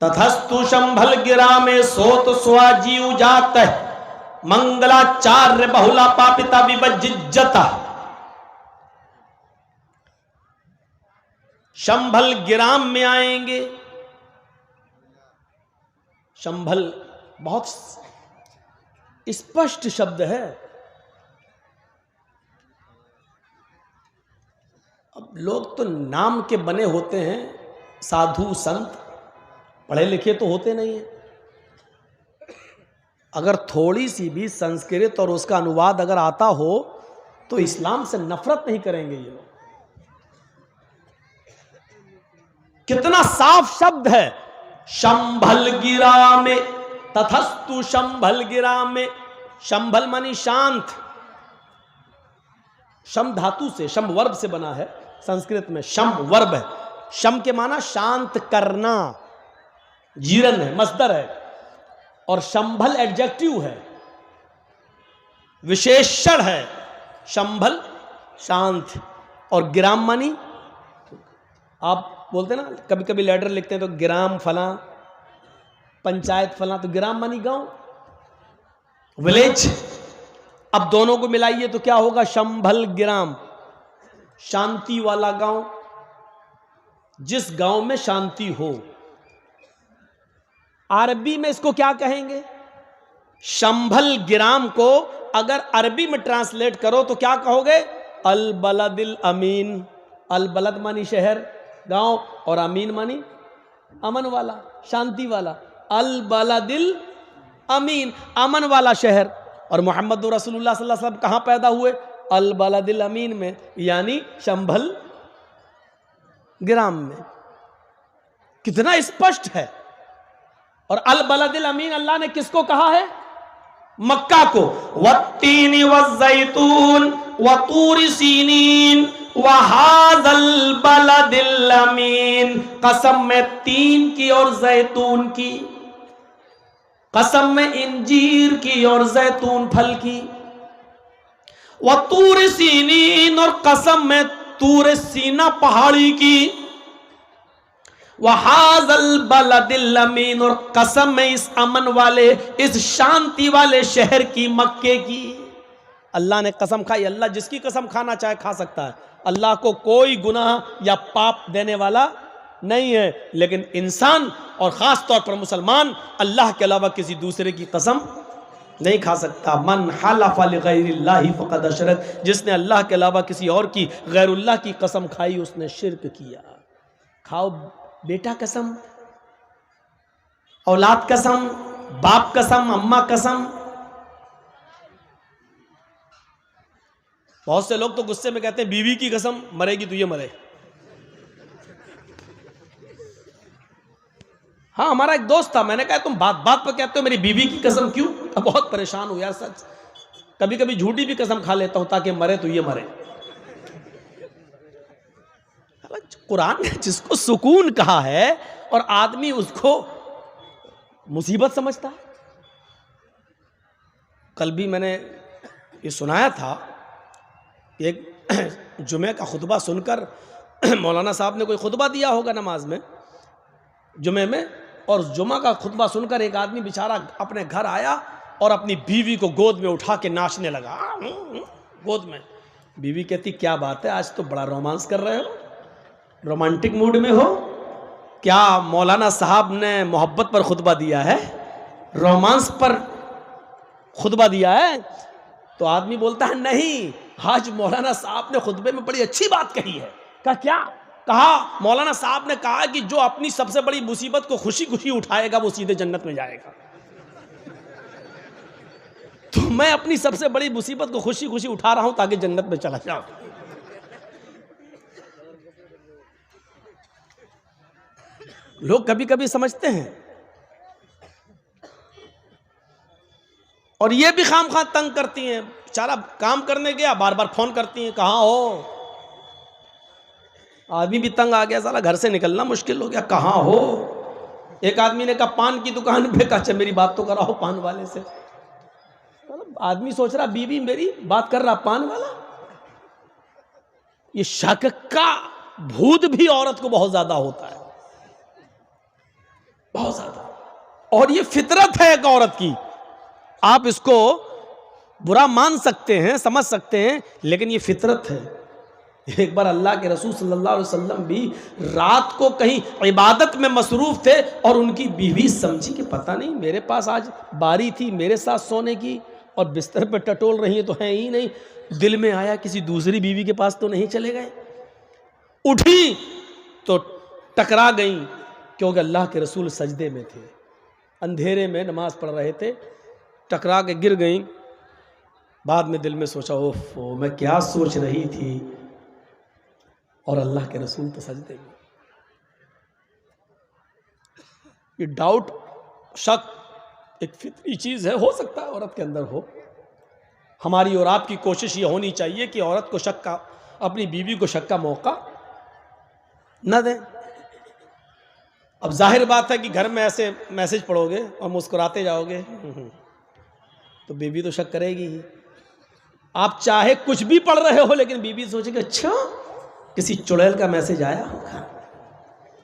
तथस्तु शंभल गिरा में सोत स्वाजी उजात मंगलाचार्य बहुला पापिता विभजिज्जता। शंभल गिराम में आएंगे। शंभल बहुत स्पष्ट शब्द है। अब लोग तो नाम के बने होते हैं, साधु संत, पढ़े लिखे तो होते नहीं है। अगर थोड़ी सी भी संस्कृत और उसका अनुवाद अगर आता हो तो इस्लाम से नफरत नहीं करेंगे ये लोग। कितना साफ शब्द है, शंभल गिरा में, तथस्तु शंभल गिरा में। शंभल मानी शांत, शम धातु से, शम वर्ब से बना है। संस्कृत में शम वर्ब है। शम के माना शांत करना, जीरन है, मस्दर है। और शंभल एडजेक्टिव है, विशेषण है। शंभल शांत, और गिराम मानी, आप बोलते ना कभी कभी लेटर लिखते हैं तो ग्राम फला, पंचायत फला, तो ग्राम मानी गांव, विलेज। अब दोनों को मिलाइए तो क्या होगा, शंभल गिराम, शांति वाला गांव, जिस गांव में शांति हो। अरबी में इसको क्या कहेंगे, शंभल गिराम को अगर अरबी में ट्रांसलेट करो तो क्या कहोगे, अल बलदिल अमीन। अल बलद मानी शहर, गांव, और अमीन मानी अमन वाला, शांति वाला। अल बलदिल अमीन, अमन वाला शहर। और मोहम्मद रसूलुल्लाह सल्लल्लाहु अलैहि वसल्लम कहां पैदा हुए, अल बलदिल अमीन में, यानी शंभल गिराम में। कितना स्पष्ट है। और अल बलदिल अमीन अल्लाह ने किसको कहा है, मक्का को। वत्तीनी वज़्ज़ैतून वतूर सीनीन वहाज़ल बलदिल अमीन। कसम में तीन की और जैतून की, कसम में इंजीर की और जैतून फल की। वतूर सीनीन, और कसम में तूर सीना पहाड़ी की। वहाज़ल बलदिल अमीन, और कसम में इस अमन वाले, इस शांति वाले शहर की, मक्के की। अल्लाह ने कसम खाई। अल्लाह जिसकी कसम खाना चाहे खा सकता है। अल्लाह को कोई गुनाह या पाप देने वाला नहीं है। लेकिन इंसान और ख़ास तौर पर मुसलमान अल्लाह के अलावा किसी दूसरे की कसम नहीं खा सकता। मन हलफ़ लिग़ैरिल्लाहि फ़क़द अशरक, जिसने अल्लाह के अलावा किसी और की, गैरुल्लाह की कसम खाई उसने शिर्क किया। खाओ बेटा कसम, औलाद कसम, बाप कसम, अम्मा कसम। बहुत से लोग तो गुस्से में कहते हैं बीवी की कसम, मरेगी तो ये मरे। हाँ, हमारा एक दोस्त था, मैंने कहा तुम बात बात पर कहते हो मेरी बीवी की कसम क्यों? अब बहुत परेशान हो यार, सच। कभी कभी झूठी भी कसम खा लेता हूं ताकि मरे तो ये मरे। कुरान ने जिसको सुकून कहा है और आदमी उसको मुसीबत समझता है। कल भी मैंने ये सुनाया था, एक जुमे का खुतबा सुनकर मौलाना साहब ने कोई खुतबा दिया होगा नमाज में, जुमे में, और जुमा का खुतबा सुनकर एक आदमी बेचारा अपने घर आया और अपनी बीवी को गोद में उठा के नाचने लगा। गोद में बीवी कहती क्या बात है, आज तो बड़ा रोमांस कर रहे हो, रोमांटिक मूड में हो क्या? मौलाना साहब ने मोहब्बत पर खुतबा दिया है, रोमांस पर खुतबा दिया है? तो आदमी बोलता है नहीं, आज मौलाना साहब ने खुतबे में बड़ी अच्छी बात कही है। कहा क्या? कहा मौलाना साहब ने कहा कि जो अपनी सबसे बड़ी मुसीबत को खुशी खुशी उठाएगा वो सीधे जन्नत में जाएगा। तो मैं अपनी सबसे बड़ी मुसीबत को खुशी खुशी उठा रहा हूं ताकि जन्नत में चला जाऊं। लोग कभी कभी समझते हैं, और ये भी खामखा तंग करती हैं। बेचारा काम करने गया, बार बार फोन करती हैं, कहाँ हो। आदमी भी तंग आ गया, साला घर से निकलना मुश्किल हो गया, कहाँ हो। एक आदमी ने कहा पान की दुकान पे, कहा अच्छा मेरी बात तो कराओ पान वाले से। आदमी सोच रहा बीवी मेरी बात कर रहा पान वाला। ये शक का भूत भी औरत को बहुत ज्यादा होता है, बहुत ज्यादा। और ये फितरत है एक औरत की। आप इसको बुरा मान सकते हैं, समझ सकते हैं, लेकिन ये फितरत है। एक बार अल्लाह के रसूल सल्लल्लाहु अलैहि वसल्लम भी रात को कहीं इबादत में मसरूफ थे और उनकी बीवी समझी कि पता नहीं मेरे पास आज बारी थी मेरे साथ सोने की और बिस्तर पर टटोल रही है तो है ही नहीं। दिल में आया किसी दूसरी बीवी के पास तो नहीं चले गए। उठी तो टकरा गई, क्योंकि अल्लाह के रसूल सजदे में थे, अंधेरे में नमाज पढ़ रहे थे, टकरा के गिर गई। बाद में दिल में सोचा ओफो मैं क्या सोच रही थी, और अल्लाह के रसूल तो सजदे में। ये डाउट, शक एक फितरी चीज़ है, हो सकता है औरत के अंदर हो। हमारी और आपकी कोशिश ये होनी चाहिए कि औरत को शक का, अपनी बीवी को शक का मौका न दें। अब जाहिर बात है कि घर में ऐसे मैसेज पढ़ोगे और मुस्कुराते जाओगे तो बीवी तो शक करेगी ही। आप चाहे कुछ भी पढ़ रहे हो लेकिन बीवी सोचेगी अच्छा किसी चुड़ैल का मैसेज आया होगा,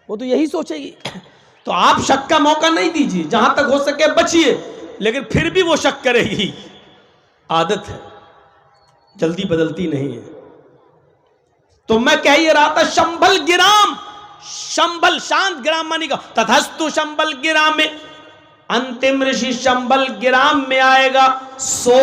वो तो यही सोचेगी। तो आप शक का मौका नहीं दीजिए, जहां तक हो सके बचिए, लेकिन फिर भी वो शक करेगी। आदत है, जल्दी बदलती नहीं है। तो मैं कह ही रहा था शंभल गिराम, शंभल शांत ग्राम मानी का तथस्तु शंभल गिराम में, अंतिम ऋषि शंभल गिराम में आएगा। सो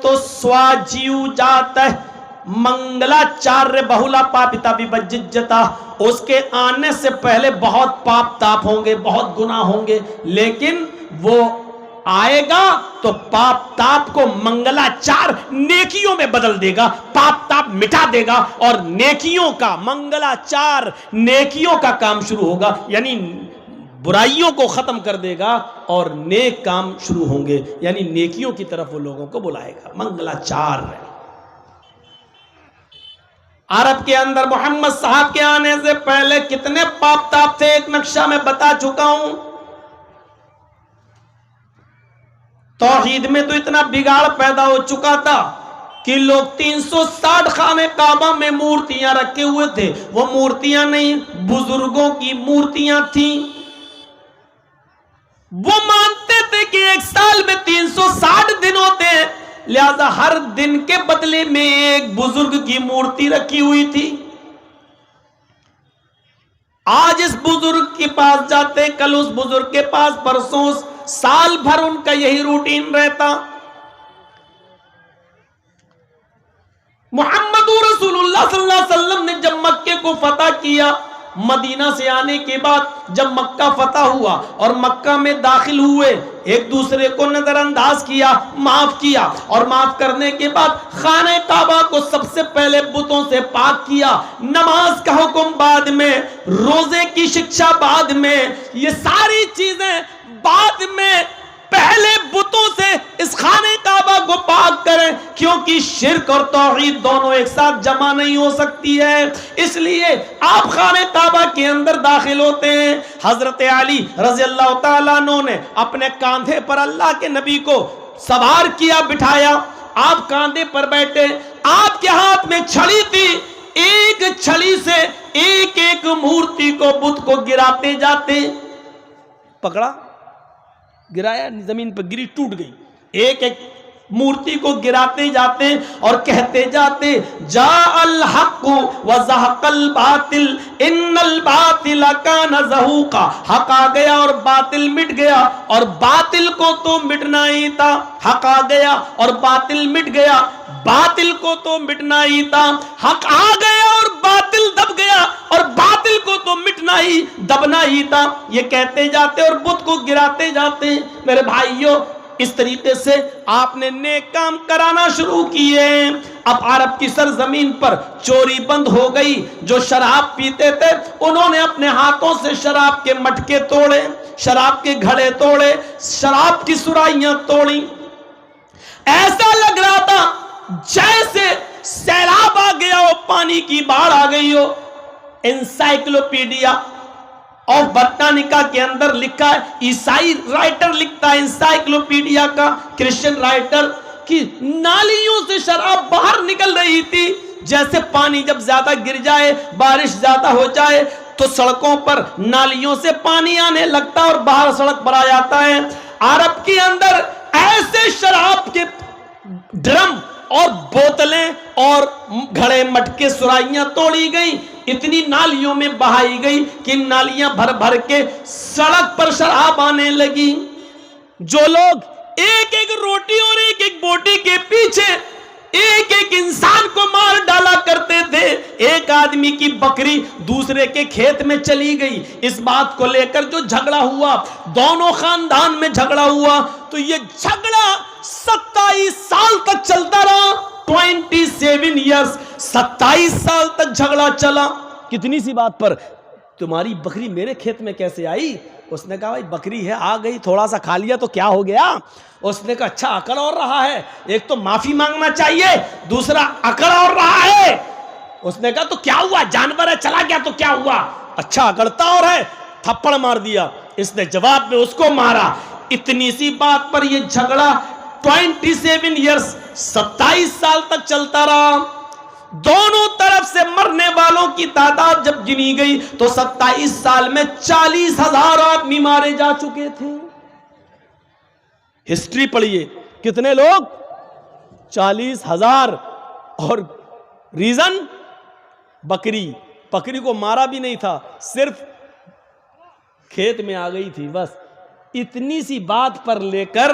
तो स्वाजीव जाता है मंगलाचार्य बहुला पापिता विभज्जता। उसके आने से पहले बहुत पाप ताप होंगे, बहुत गुनाह होंगे, लेकिन वो आएगा तो पाप ताप को मंगलाचार नेकियों में बदल देगा, पाप ताप मिटा देगा और नेकियों का, मंगलाचार नेकियों का काम शुरू होगा, यानी बुराइयों को खत्म कर देगा और नेक काम शुरू होंगे, यानी नेकियों की तरफ वो लोगों को बुलाएगा। मंगलाचार अरब के अंदर मोहम्मद साहब के आने से पहले कितने पाप ताप थे, एक नक्शा में बता चुका हूं। तौहीद में तो इतना बिगाड़ पैदा हो चुका था कि लोग 360 खाने काबा में मूर्तियां रखे हुए थे। वो मूर्तियां नहीं, बुजुर्गों की मूर्तियां थी। वो मानते थे कि एक साल में 360 दिन होते हैं, लिहाजा हर दिन के बदले में एक बुजुर्ग की मूर्ति रखी हुई थी। आज इस बुजुर्ग के पास जाते, कल उस बुजुर्ग के पास, परसों, साल भर उनका यही रूटीन रहता। मुहम्मदुर रसूलुल्लाह सल्लल्लाहु अलैहि वसल्लम ने जब मक्के को फतह किया, मदीना से आने के बाद जब मक्का फतह हुआ और मक्का में दाखिल हुए, एक दूसरे को नजरअंदाज किया, माफ किया, और माफ करने के बाद खाने काबा को सबसे पहले बुतों से पाक किया। नमाज का हुक्म बाद में, रोजे की शिक्षा बाद में, ये सारी चीजें बाद में। पहले बुतों से इस खाने काबा को पाक करें, क्योंकि शिर्क और तौहीद दोनों एक साथ जमा नहीं हो सकती है। इसलिए आप खाने काबा के अंदर दाखिल होते हैं। हजरत अली रज़ी अल्लाह ताला अन्हु ने अपने कांधे पर अल्लाह के नबी को सवार किया, बिठाया। आप कांधे पर बैठे, आपके हाथ में छड़ी थी, एक छड़ी से एक एक मूर्ति को, बुत को गिराते जाते। पकड़ा, गिराया, जमीन पर गिरी, टूट गई। एक एक मूर्ति को गिराते जाते और कहते जाते जा अल हक व ज़हक़ल बातिल इन्नल बातिल कान ज़हूक़ा। हक आ गया और बातिल मिट गया, और बातिल को तो मिटना ही था। हक आ गया और बातिल मिट गया, बातिल को तो मिटना ही था। हक आ गया और बातिल दब गया, और बातिल को तो मिटना ही, दबना ही था। ये कहते जाते और बुत को गिराते जाते। मेरे भाइयों, इस तरीके से आपने नेक काम कराना शुरू किए। अब अरब की सरजमीन पर चोरी बंद हो गई। जो शराब पीते थे उन्होंने अपने हाथों से शराब के मटके तोड़े, शराब के घड़े तोड़े, शराब की सुराहियां तोड़ी। ऐसा लग रहा था जैसे सैलाब आ गया हो, पानी की बाढ़ आ गई हो। एनसाइक्लोपीडिया ऑफ बॉटनिका के अंदर लिखा है, ईसाई राइटर लिखता है एनसाइक्लोपीडिया का, क्रिश्चियन राइटर, कि नालियों से शराब बाहर निकल रही थी। जैसे पानी जब ज्यादा गिर जाए, बारिश ज्यादा हो जाए तो सड़कों पर नालियों से पानी आने लगता है और बाहर सड़क पर आ जाता है। अरब के अंदर ऐसे शराब के ड्रम और बोतलें और घड़े मटके सुराहियां तोड़ी गई, इतनी नालियों में बहाई गई कि नालियां भर भर के सड़क पर शराब आने लगी। जो लोग एक एक रोटी और एक एक बोटी के पीछे एक एक इंसान को मार डाला करते थे, एक आदमी की बकरी दूसरे के खेत में चली गई। इस बात को लेकर जो झगड़ा हुआ, दोनों खानदान में झगड़ा हुआ, तो ये झगड़ा 27 साल तक चलता रहा। 27 ईयर्स, 27 साल तक झगड़ा चला। कितनी सी बात पर, तुम्हारी बकरी मेरे खेत में कैसे आई? उसने कहा भाई बकरी है, आ गई, थोड़ा सा खा लिया तो क्या हो गया। उसने कहा अच्छा अकड़ और रहा है, एक तो माफी मांगना चाहिए, दूसरा अकड़ और रहा है। उसने कहा तो क्या हुआ, जानवर है चला गया तो क्या हुआ, अच्छा अकड़ता और है, थप्पड़ मार दिया। इसने जवाब में उसको मारा। इतनी सी बात पर यह झगड़ा 27 ईयर्स, 27 साल तक चलता रहा। दोनों तरफ से मरने वालों की तादाद जब गिनी गई तो 27 साल में 40,000 आदमी मारे जा चुके थे। हिस्ट्री पढ़िए, कितने लोग? 40,000। और रीजन, बकरी को मारा भी नहीं था, सिर्फ खेत में आ गई थी बस। इतनी सी बात पर लेकर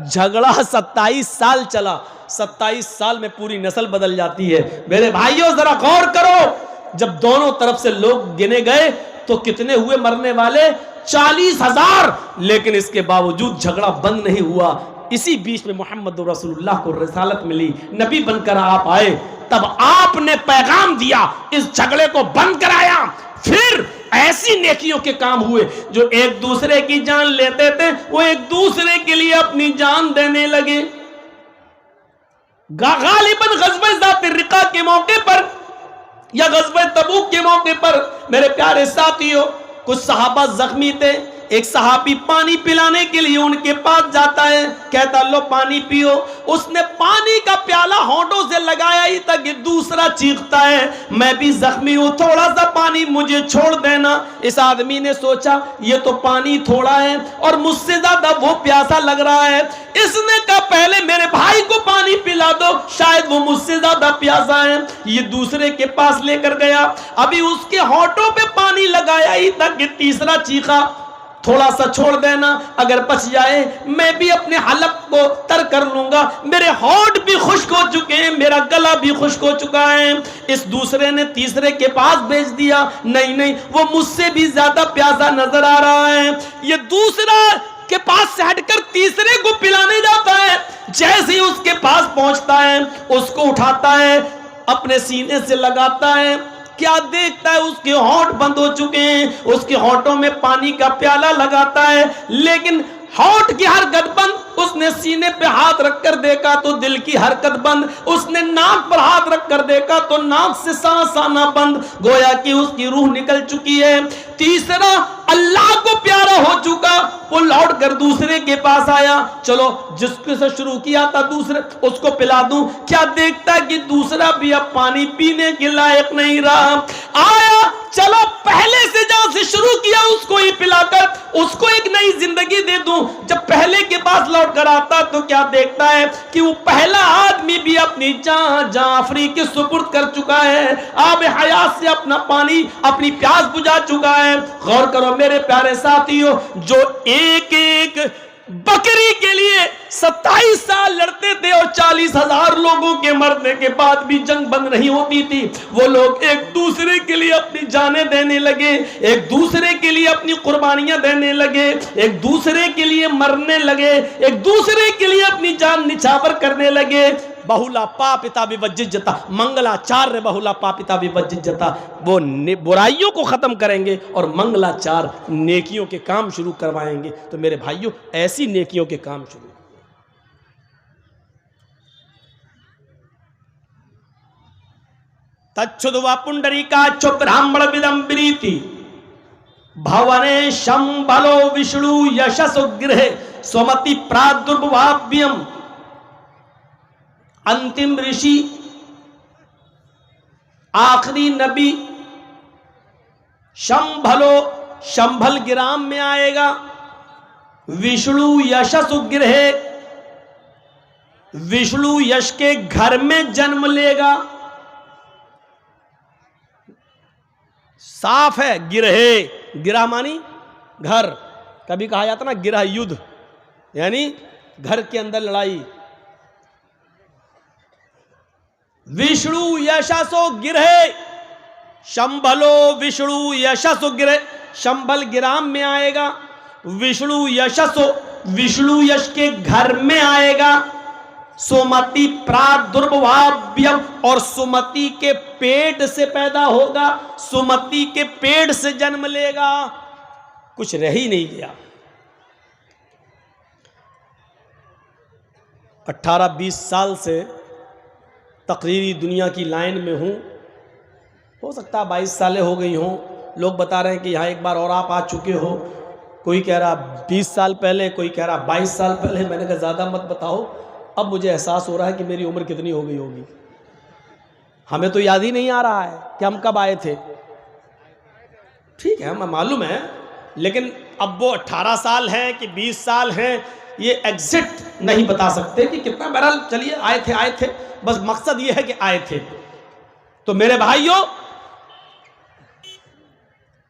झगड़ा 27 साल चला। 27 साल में पूरी नस्ल बदल जाती है। मेरे भाइयों जरा गौर करो, जब दोनों तरफ से लोग गिने गए तो कितने हुए मरने वाले? 40,000। लेकिन इसके बावजूद झगड़ा बंद नहीं हुआ। इसी बीच में मोहम्मद रसूलुल्लाह को रिसालत मिली, नबी बनकर आप आए, तब आपने पैगाम दिया, इस झगड़े को बंद कराया। फिर ऐसी नेकियों के काम हुए, जो एक दूसरे की जान लेते थे वो एक दूसरे के लिए अपनी जान देने लगे। गालिबन ग़ज़वा ज़ात रिक़ा के मौके पर या ग़ज़वा तबूक के मौके पर मेरे प्यारे साथियों, कुछ सहाबा जख्मी थे। एक सहाबी पानी पिलाने के लिए उनके पास जाता है, कहता लो पानी पियो। उसने पानी का प्याला होंठों से लगाया ही तक दूसरा चीखता है मैं भी जख्मी हूं, थोड़ा सा पानी मुझे छोड़ देना। इस आदमी ने सोचा ये तो पानी थोड़ा है और मुझसे ज्यादा वो प्यासा लग रहा है। इसने कहा पहले मेरे भाई को पानी पिला दो, शायद वो मुझसे ज्यादा प्यासा है। ये दूसरे के पास लेकर गया, अभी उसके होंठों पे पानी लगाया ही तक तीसरा चीखा थोड़ा सा छोड़ देना, अगर बच जाए मैं भी अपने हलक को तर कर लूंगा। मेरे होंठ भी खुश्क हो चुके हैं, मेरा गला भी खुश्क हो चुका है। इस दूसरे ने तीसरे के पास भेज दिया, नहीं वो मुझसे भी ज्यादा प्यासा नजर आ रहा है। ये दूसरा के पास से हटकर तीसरे को पिलाने जाता है। जैसे ही उसके पास पहुंचता है, उसको उठाता है, अपने सीने से लगाता है, क्या देखता है उसके होंठ बंद हो चुके हैं। उसके होंठों में पानी का प्याला लगाता है, लेकिन होंठ की हरकत बंद। उसने सीने पे हाथ रखकर देखा तो दिल की हरकत बंद। उसने नाक पर हाथ रखकर देखा तो नाक से सांस आना बंद, गोया कि उसकी रूह निकल चुकी है। तीसरा अल्लाह को प्यारा हो चुका, वो लौट कर दूसरे के पास आया, चलो जिसके से शुरू किया था दूसरे उसको पिला दूं। क्या देखता है कि दूसरा भी अब पानी पीने के लायक नहीं रहा। आया, चलो पहले से जहां से शुरू किया उसको ही पिलाकर उसको एक नई जिंदगी दे दूं। जब पहले के पास लौट कर आता तो क्या देखता है कि वो पहला आदमी भी अपनी जान जाफरी के सुपुर्द कर चुका है, आब हयात से अपना पानी अपनी प्यास बुझा चुका है। गौर करो मेरे प्यारे साथियों, जो एक एक बकरी के लिए 27 साल लड़ते थे और 40,000 लोगों के मरने के बाद भी जंग बंद नहीं होती थी। वो लोग एक दूसरे के लिए अपनी जानें देने लगे, एक दूसरे के लिए अपनी कुर्बानियां देने लगे, एक दूसरे के लिए मरने लगे, एक दूसरे के लिए अपनी जान निछावर करने लगे। बहुला पापिता विवज्जिज्जता, मंगलाचार्य बहुला पापिता विवज्जिज्जता। वो बुराइयों को खत्म करेंगे और मंगलाचार नेकियों के काम शुरू करवाएंगे। तो मेरे भाइयों, ऐसी नेकियों के काम शुरू। तच्छुद्वा पुंडरीकाक्षो ब्राह्मण विदंबरीति भवने शंभलो विष्णु यशसो गृहे स्वमति प्रादुर्भाव्यम। अंतिम ऋषि, आखिरी नबी शंभलो, शंभल ग्राम में आएगा। विष्णु यशसु गृहे, विष्णु यश के घर में जन्म लेगा। साफ है, गिरहे, गिरह मानी घर। कभी कहा जाता ना गिरह युद्ध, यानी घर के अंदर लड़ाई। विष्णु यशसो गिरहे, शंभलो विष्णु यशसो गिरहे, शंभल ग्राम में आएगा। विष्णु यशसो, विष्णु यश के घर में आएगा। सुमति प्रादुर्भाव्यम, और सुमति के पेट से पैदा होगा, सुमति के पेट से जन्म लेगा। कुछ रह ही नहीं गया। 18-20 साल से तकरीरी दुनिया की लाइन में हूँ। हो सकता है 22 सालें हो गई हों। लोग बता रहे हैं कि यहाँ एक बार और आप आ चुके हो। कोई कह रहा 20 साल पहले, कोई कह रहा 22 साल पहले। मैंने कहा ज़्यादा मत बताओ, अब मुझे एहसास हो रहा है कि मेरी उम्र कितनी हो गई होगी। हमें तो याद ही नहीं आ रहा है कि हम कब आए थे। ठीक है, हमें मालूम है, लेकिन अब वो 18 साल हैं कि 20 साल हैं, ये एग्जैक्ट नहीं बता सकते कि कितना। बहरहाल चलिए, आए थे, बस मकसद ये है कि आए थे। तो मेरे भाइयों,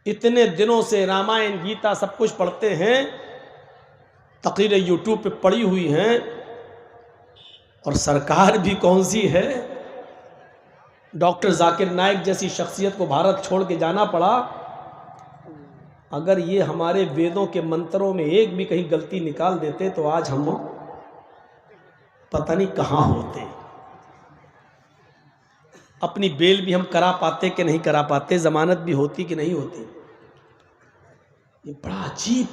इतने दिनों से रामायण गीता सब कुछ पढ़ते हैं, तकरीरें यूट्यूब पे पड़ी हुई हैं, और सरकार भी कौन सी है। डॉक्टर जाकिर नाइक जैसी शख्सियत को भारत छोड़ के जाना पड़ा। अगर ये हमारे वेदों के मंत्रों में एक भी कहीं गलती निकाल देते तो आज हम पता नहीं कहाँ होते। अपनी बेल भी हम करा पाते कि नहीं करा पाते, जमानत भी होती कि नहीं होती। ये बड़ा अजीब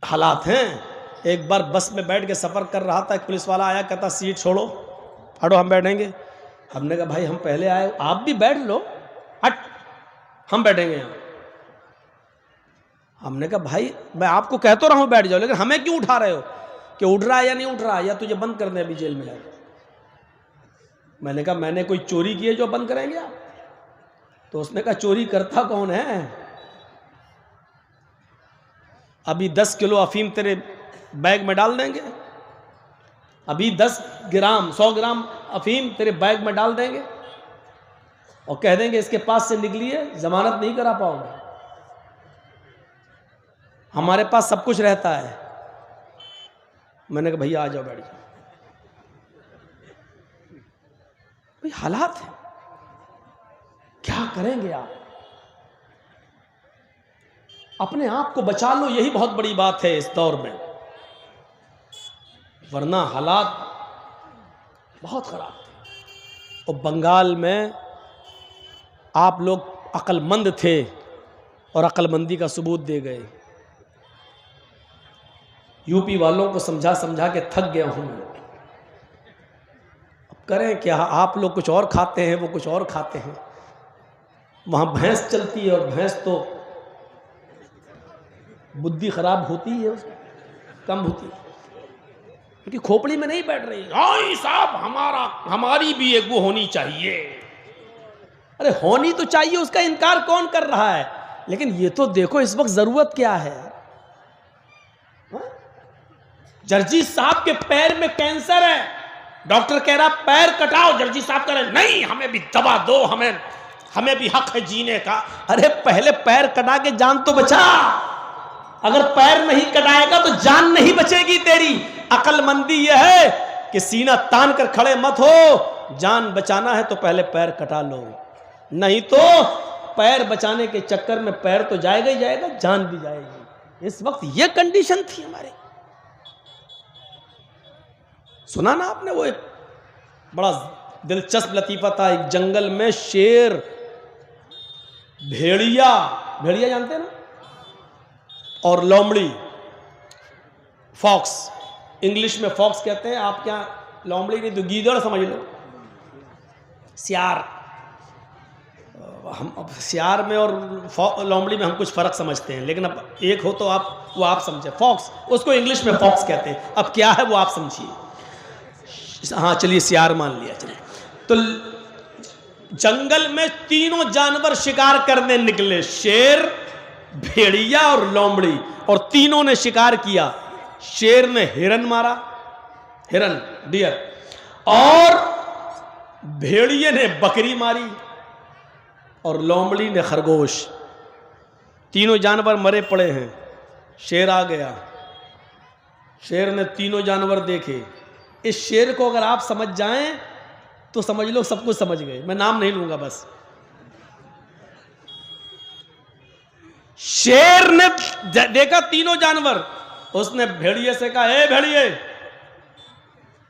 हालात हैं। एक बार बस में बैठ के सफ़र कर रहा था, एक पुलिस वाला आया, कहता सीट छोड़ो, हटो हम बैठेंगे। हमने कहा भाई हम पहले आए, आप भी बैठ लो, हट हम बैठेंगे यहाँ। हमने कहा भाई मैं आपको कह तो रहा हूँ बैठ जाओ, लेकिन हमें क्यों उठा रहे हो, कि उठ रहा है या नहीं उठ रहा है, या तुझे बंद कर दे अभी जेल में जाकर। मैंने कहा मैंने कोई चोरी की है जो बंद करेंगे आप? तो उसने कहा चोरी करता कौन है? अभी 10 किलो अफीम तेरे बैग में डाल देंगे, अभी 10 ग्राम 100 ग्राम अफीम तेरे बैग में डाल देंगे और कह देंगे इसके पास से निकलिए, जमानत नहीं करा पाओगे। हमारे पास सब कुछ रहता है। मैंने कहा भैया आ जाओ, बैठ जाओ। भाई हालात है, क्या करेंगे आप? अपने आप को बचा लो, यही बहुत बड़ी बात है इस दौर में, वरना हालात बहुत खराब थे। और बंगाल में आप लोग अक्लमंद थे और अक्लमंदी का सबूत दे गए। यूपी वालों को समझा समझा के थक गया हूं। अब करें क्या? आप लोग कुछ और खाते हैं, वो कुछ और खाते हैं। वहाँ भैंस चलती है और भैंस तो बुद्धि खराब होती है, कम होती है, क्योंकि खोपड़ी में नहीं बैठ रही। हाँ साहब हमारी भी एक वो होनी चाहिए। अरे होनी तो चाहिए, उसका इनकार कौन कर रहा है, लेकिन ये तो देखो इस वक्त जरूरत क्या है। जर्जी साहब के पैर में कैंसर है, डॉक्टर कह रहा पैर कटाओ, जर्जी साहब कह रहे नहीं हमें भी दवा दो, हमें भी हक है जीने का। अरे पहले पैर कटा के जान तो बचा। अगर पैर नहीं कटाएगा तो जान नहीं बचेगी तेरी। अक्लमंदी यह है कि सीना तान कर खड़े मत हो, जान बचाना है तो पहले पैर कटा लो, नहीं तो पैर बचाने के चक्कर में पैर तो जाएगा ही जाएगा, जान भी जाएगी। इस वक्त यह कंडीशन थी हमारे। सुना ना आपने वो एक बड़ा दिलचस्प लतीफा था, एक जंगल में शेर, भेड़िया, भेड़िया जानते हैं ना, और लोमड़ी, फॉक्स, इंग्लिश में फॉक्स कहते हैं, आप क्या लोमड़ी नहीं तो गीदड़ समझ लो, सियार। हम अब सियार में और लोमड़ी में हम कुछ फर्क समझते हैं, लेकिन अब एक हो तो आप वो आप समझे, फॉक्स, उसको इंग्लिश में फॉक्स कहते हैं। अब क्या है वो आप समझिए। हाँ चलिए सियार मान लिया। चलिए तो जंगल में तीनों जानवर शिकार करने निकले, शेर, भेड़िया और लोमड़ी, और तीनों ने शिकार किया। शेर ने हिरन मारा, हिरन, डियर, और भेड़िए ने बकरी मारी और लोमड़ी ने खरगोश। तीनों जानवर मरे पड़े हैं। शेर आ गया, शेर ने तीनों जानवर देखे। इस शेर को अगर आप समझ जाएं तो समझ लो सब कुछ समझ गए, मैं नाम नहीं लूंगा बस। शेर ने देखा तीनों जानवर, उसने भेड़िए से कहा, ए भेड़िए,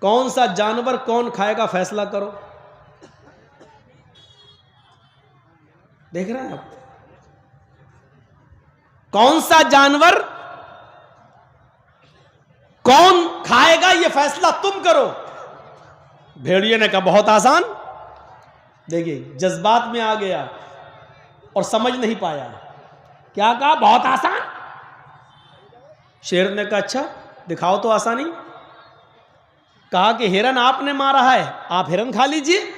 कौन सा जानवर कौन खाएगा फैसला करो। देख रहे हैं आप, कौन सा जानवर कौन खाएगा ये फैसला तुम करो। भेड़िए ने कहा बहुत आसान। देखिए जज्बात में आ गया और समझ नहीं पाया, क्या कहा, बहुत आसान। शेर ने कहा अच्छा दिखाओ तो आसानी। कहा कि हिरन आपने मारा है, आप हिरन खा लीजिए।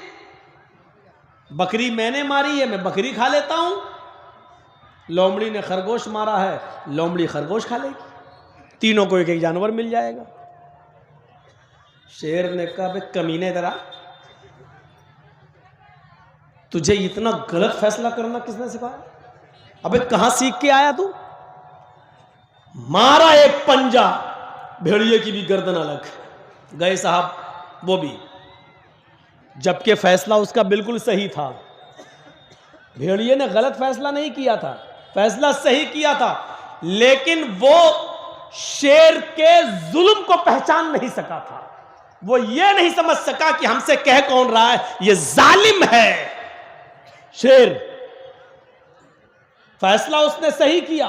बकरी मैंने मारी है, मैं बकरी खा लेता हूं। लोमड़ी ने खरगोश मारा है, लोमड़ी खरगोश खा लेगी। तीनों को एक एक जानवर मिल जाएगा। शेर ने कहा बे कमीने जरा, तुझे इतना गलत फैसला करना किसने सिखाया? अबे कहां सीख के आया तू? मारा एक पंजा, भेड़िए की भी गर्दन अलग, गए साहब वो भी, जबकि फैसला उसका बिल्कुल सही था। भेड़िए ने गलत फैसला नहीं किया था, फैसला सही किया था, लेकिन वो शेर के जुल्म को पहचान नहीं सका था। वो ये नहीं समझ सका कि हमसे कह कौन रहा है, ये जालिम है। शेर, फैसला उसने सही किया,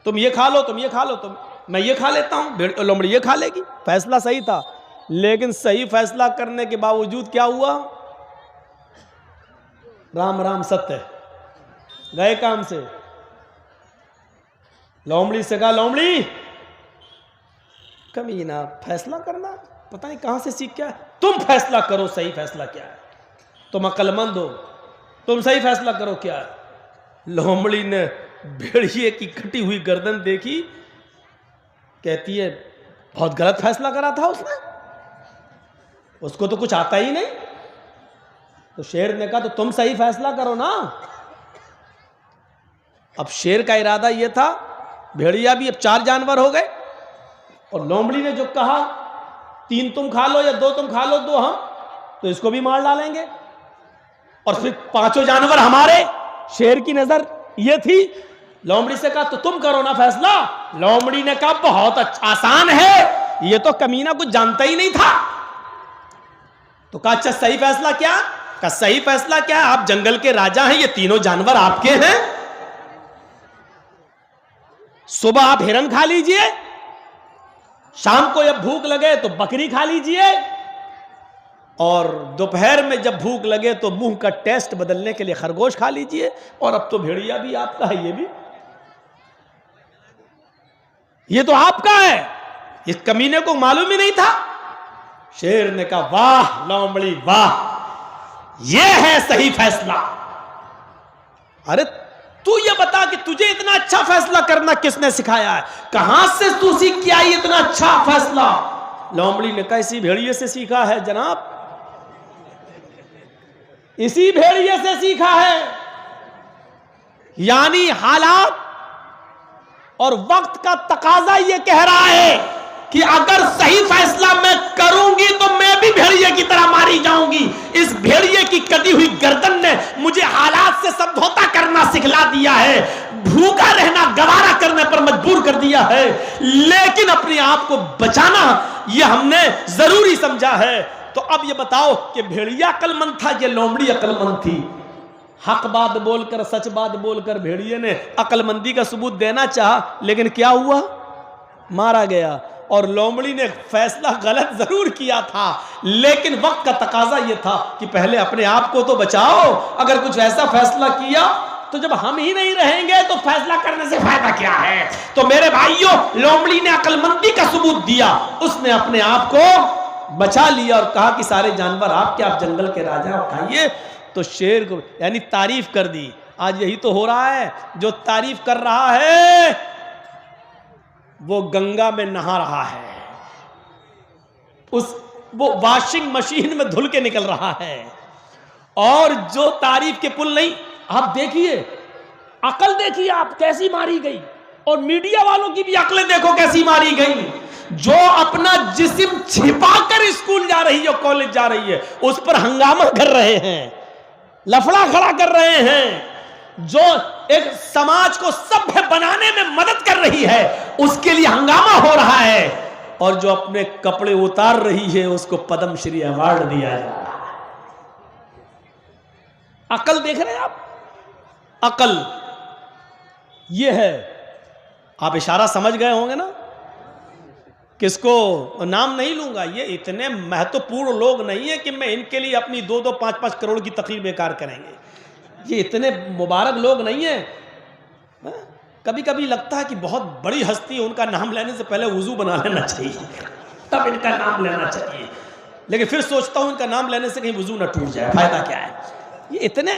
तुम ये खा लो, तुम ये खा लो, तुम, मैं ये खा लेता हूं, लोमड़ी ये खा लेगी। फैसला सही था, लेकिन सही फैसला करने के बावजूद क्या हुआ? राम राम सत्य, गए काम से। लोमड़ी से कहा, लोमड़ी कमीना, फैसला करना पता नहीं कहां से सीख क्या है, तुम फैसला करो सही फैसला क्या है, तुम अक्लमंद हो, तुम सही फैसला करो क्या है। लोमड़ी ने भेड़िए की कटी हुई गर्दन देखी, कहती है बहुत गलत फैसला करा था उसने, उसको तो कुछ आता ही नहीं। तो शेर ने कहा तो तुम सही फैसला करो ना। अब शेर का इरादा यह था, भेड़िया भी अब 4 जानवर हो गए, और लोमड़ी ने जो कहा 3 तुम खा लो या 2 तुम खा लो 2 हम, तो इसको भी मार डालेंगे और फिर 5 जानवर हमारे। शेर की नजर ये थी। लोमड़ी से कहा तो तुम करो ना फैसला। लोमड़ी ने कहा बहुत अच्छा, आसान है, ये तो कमीना कुछ जानता ही नहीं था। तो कहा अच्छा सही फैसला क्या? कहा सही फैसला क्या है, आप जंगल के राजा हैं, ये तीनों जानवर आपके हैं। सुबह आप हिरन खा लीजिए, शाम को जब भूख लगे तो बकरी खा लीजिए, और दोपहर में जब भूख लगे तो मुंह का टेस्ट बदलने के लिए खरगोश खा लीजिए। और अब तो भेड़िया भी आपका है, ये तो आपका है, इस कमीने को मालूम ही नहीं था। शेर ने कहा वाह लोमड़ी वाह, ये है सही फैसला। अरे तू ये बता कि तुझे इतना अच्छा फैसला करना किसने सिखाया है, कहां से तू सीख के आई इतना अच्छा फैसला? लोमड़ी ने कहा इसी भेड़िए से सीखा है जनाब, इसी भेड़िए से सीखा है। यानी हालात और वक्त का तकाजा ये कह रहा है कि अगर सही फैसला मैं करूंगी तो मैं भी भेड़िए की तरह मारी जाऊंगी। इस भेड़िए की कटी हुई गर्दन ने मुझे हालात से समझौता करना सिखला दिया है, भूखा रहना गवारा करने पर मजबूर कर दिया है, लेकिन अपने आप को बचाना यह हमने जरूरी समझा है। तो अब ये बताओ कि भेड़िया अक्लमंद था, ये लोमड़ी अक्लमंद थी? हक बात बोलकर, सच बात बोलकर भेड़िए ने अक्लमंदी का सबूत देना चाहा, लेकिन क्या हुआ? मारा गया। और लोमड़ी ने फैसला गलत जरूर किया था, लेकिन वक्त का तकाजा यह था कि पहले अपने आप को तो बचाओ। अगर कुछ ऐसा फैसला किया तो जब हम ही नहीं रहेंगे तो फैसला करने से फायदा क्या है? तो मेरे भाइयों, लोमड़ी ने अक्लमंदी का सबूत दिया, उसने अपने आप को बचा लिया और कहा कि सारे जानवर आपके, आप जंगल के राजा उठाइए। तो शेर को यानी तारीफ कर दी। आज यही तो हो रहा है, जो तारीफ कर रहा है वो गंगा में नहा रहा है, वो वॉशिंग मशीन में धुल के निकल रहा है। और जो तारीफ के पुल नहीं, आप देखिए अकल देखिए आप कैसी मारी गई, और मीडिया वालों की भी अकलें देखो कैसी मारी गई। जो अपना जिस्म छिपाकर स्कूल जा रही है, कॉलेज जा रही है, उस पर हंगामा कर रहे हैं, लफड़ा खड़ा कर रहे हैं। जो एक समाज को सभ्य बनाने में मदद कर रही है, उसके लिए हंगामा हो रहा है, और जो अपने कपड़े उतार रही है उसको पद्मश्री अवार्ड दिया जा रहा है। अकल देख रहे हैं आप? अकल ये है। आप इशारा समझ गए होंगे ना? किसको नाम नहीं लूंगा, ये इतने महत्वपूर्ण लोग नहीं है कि मैं इनके लिए अपनी 2-2, 5-5 करोड़ की तकरीर बेकार करेंगे। ये इतने मुबारक लोग नहीं है। कभी कभी लगता है कि बहुत बड़ी हस्ती है, उनका नाम लेने से पहले वुजू बना लेना चाहिए, तब इनका नाम लेना चाहिए। लेकिन फिर सोचता हूं इनका नाम लेने से कहीं वुजू ना टूट जाए, फायदा क्या है? ये इतने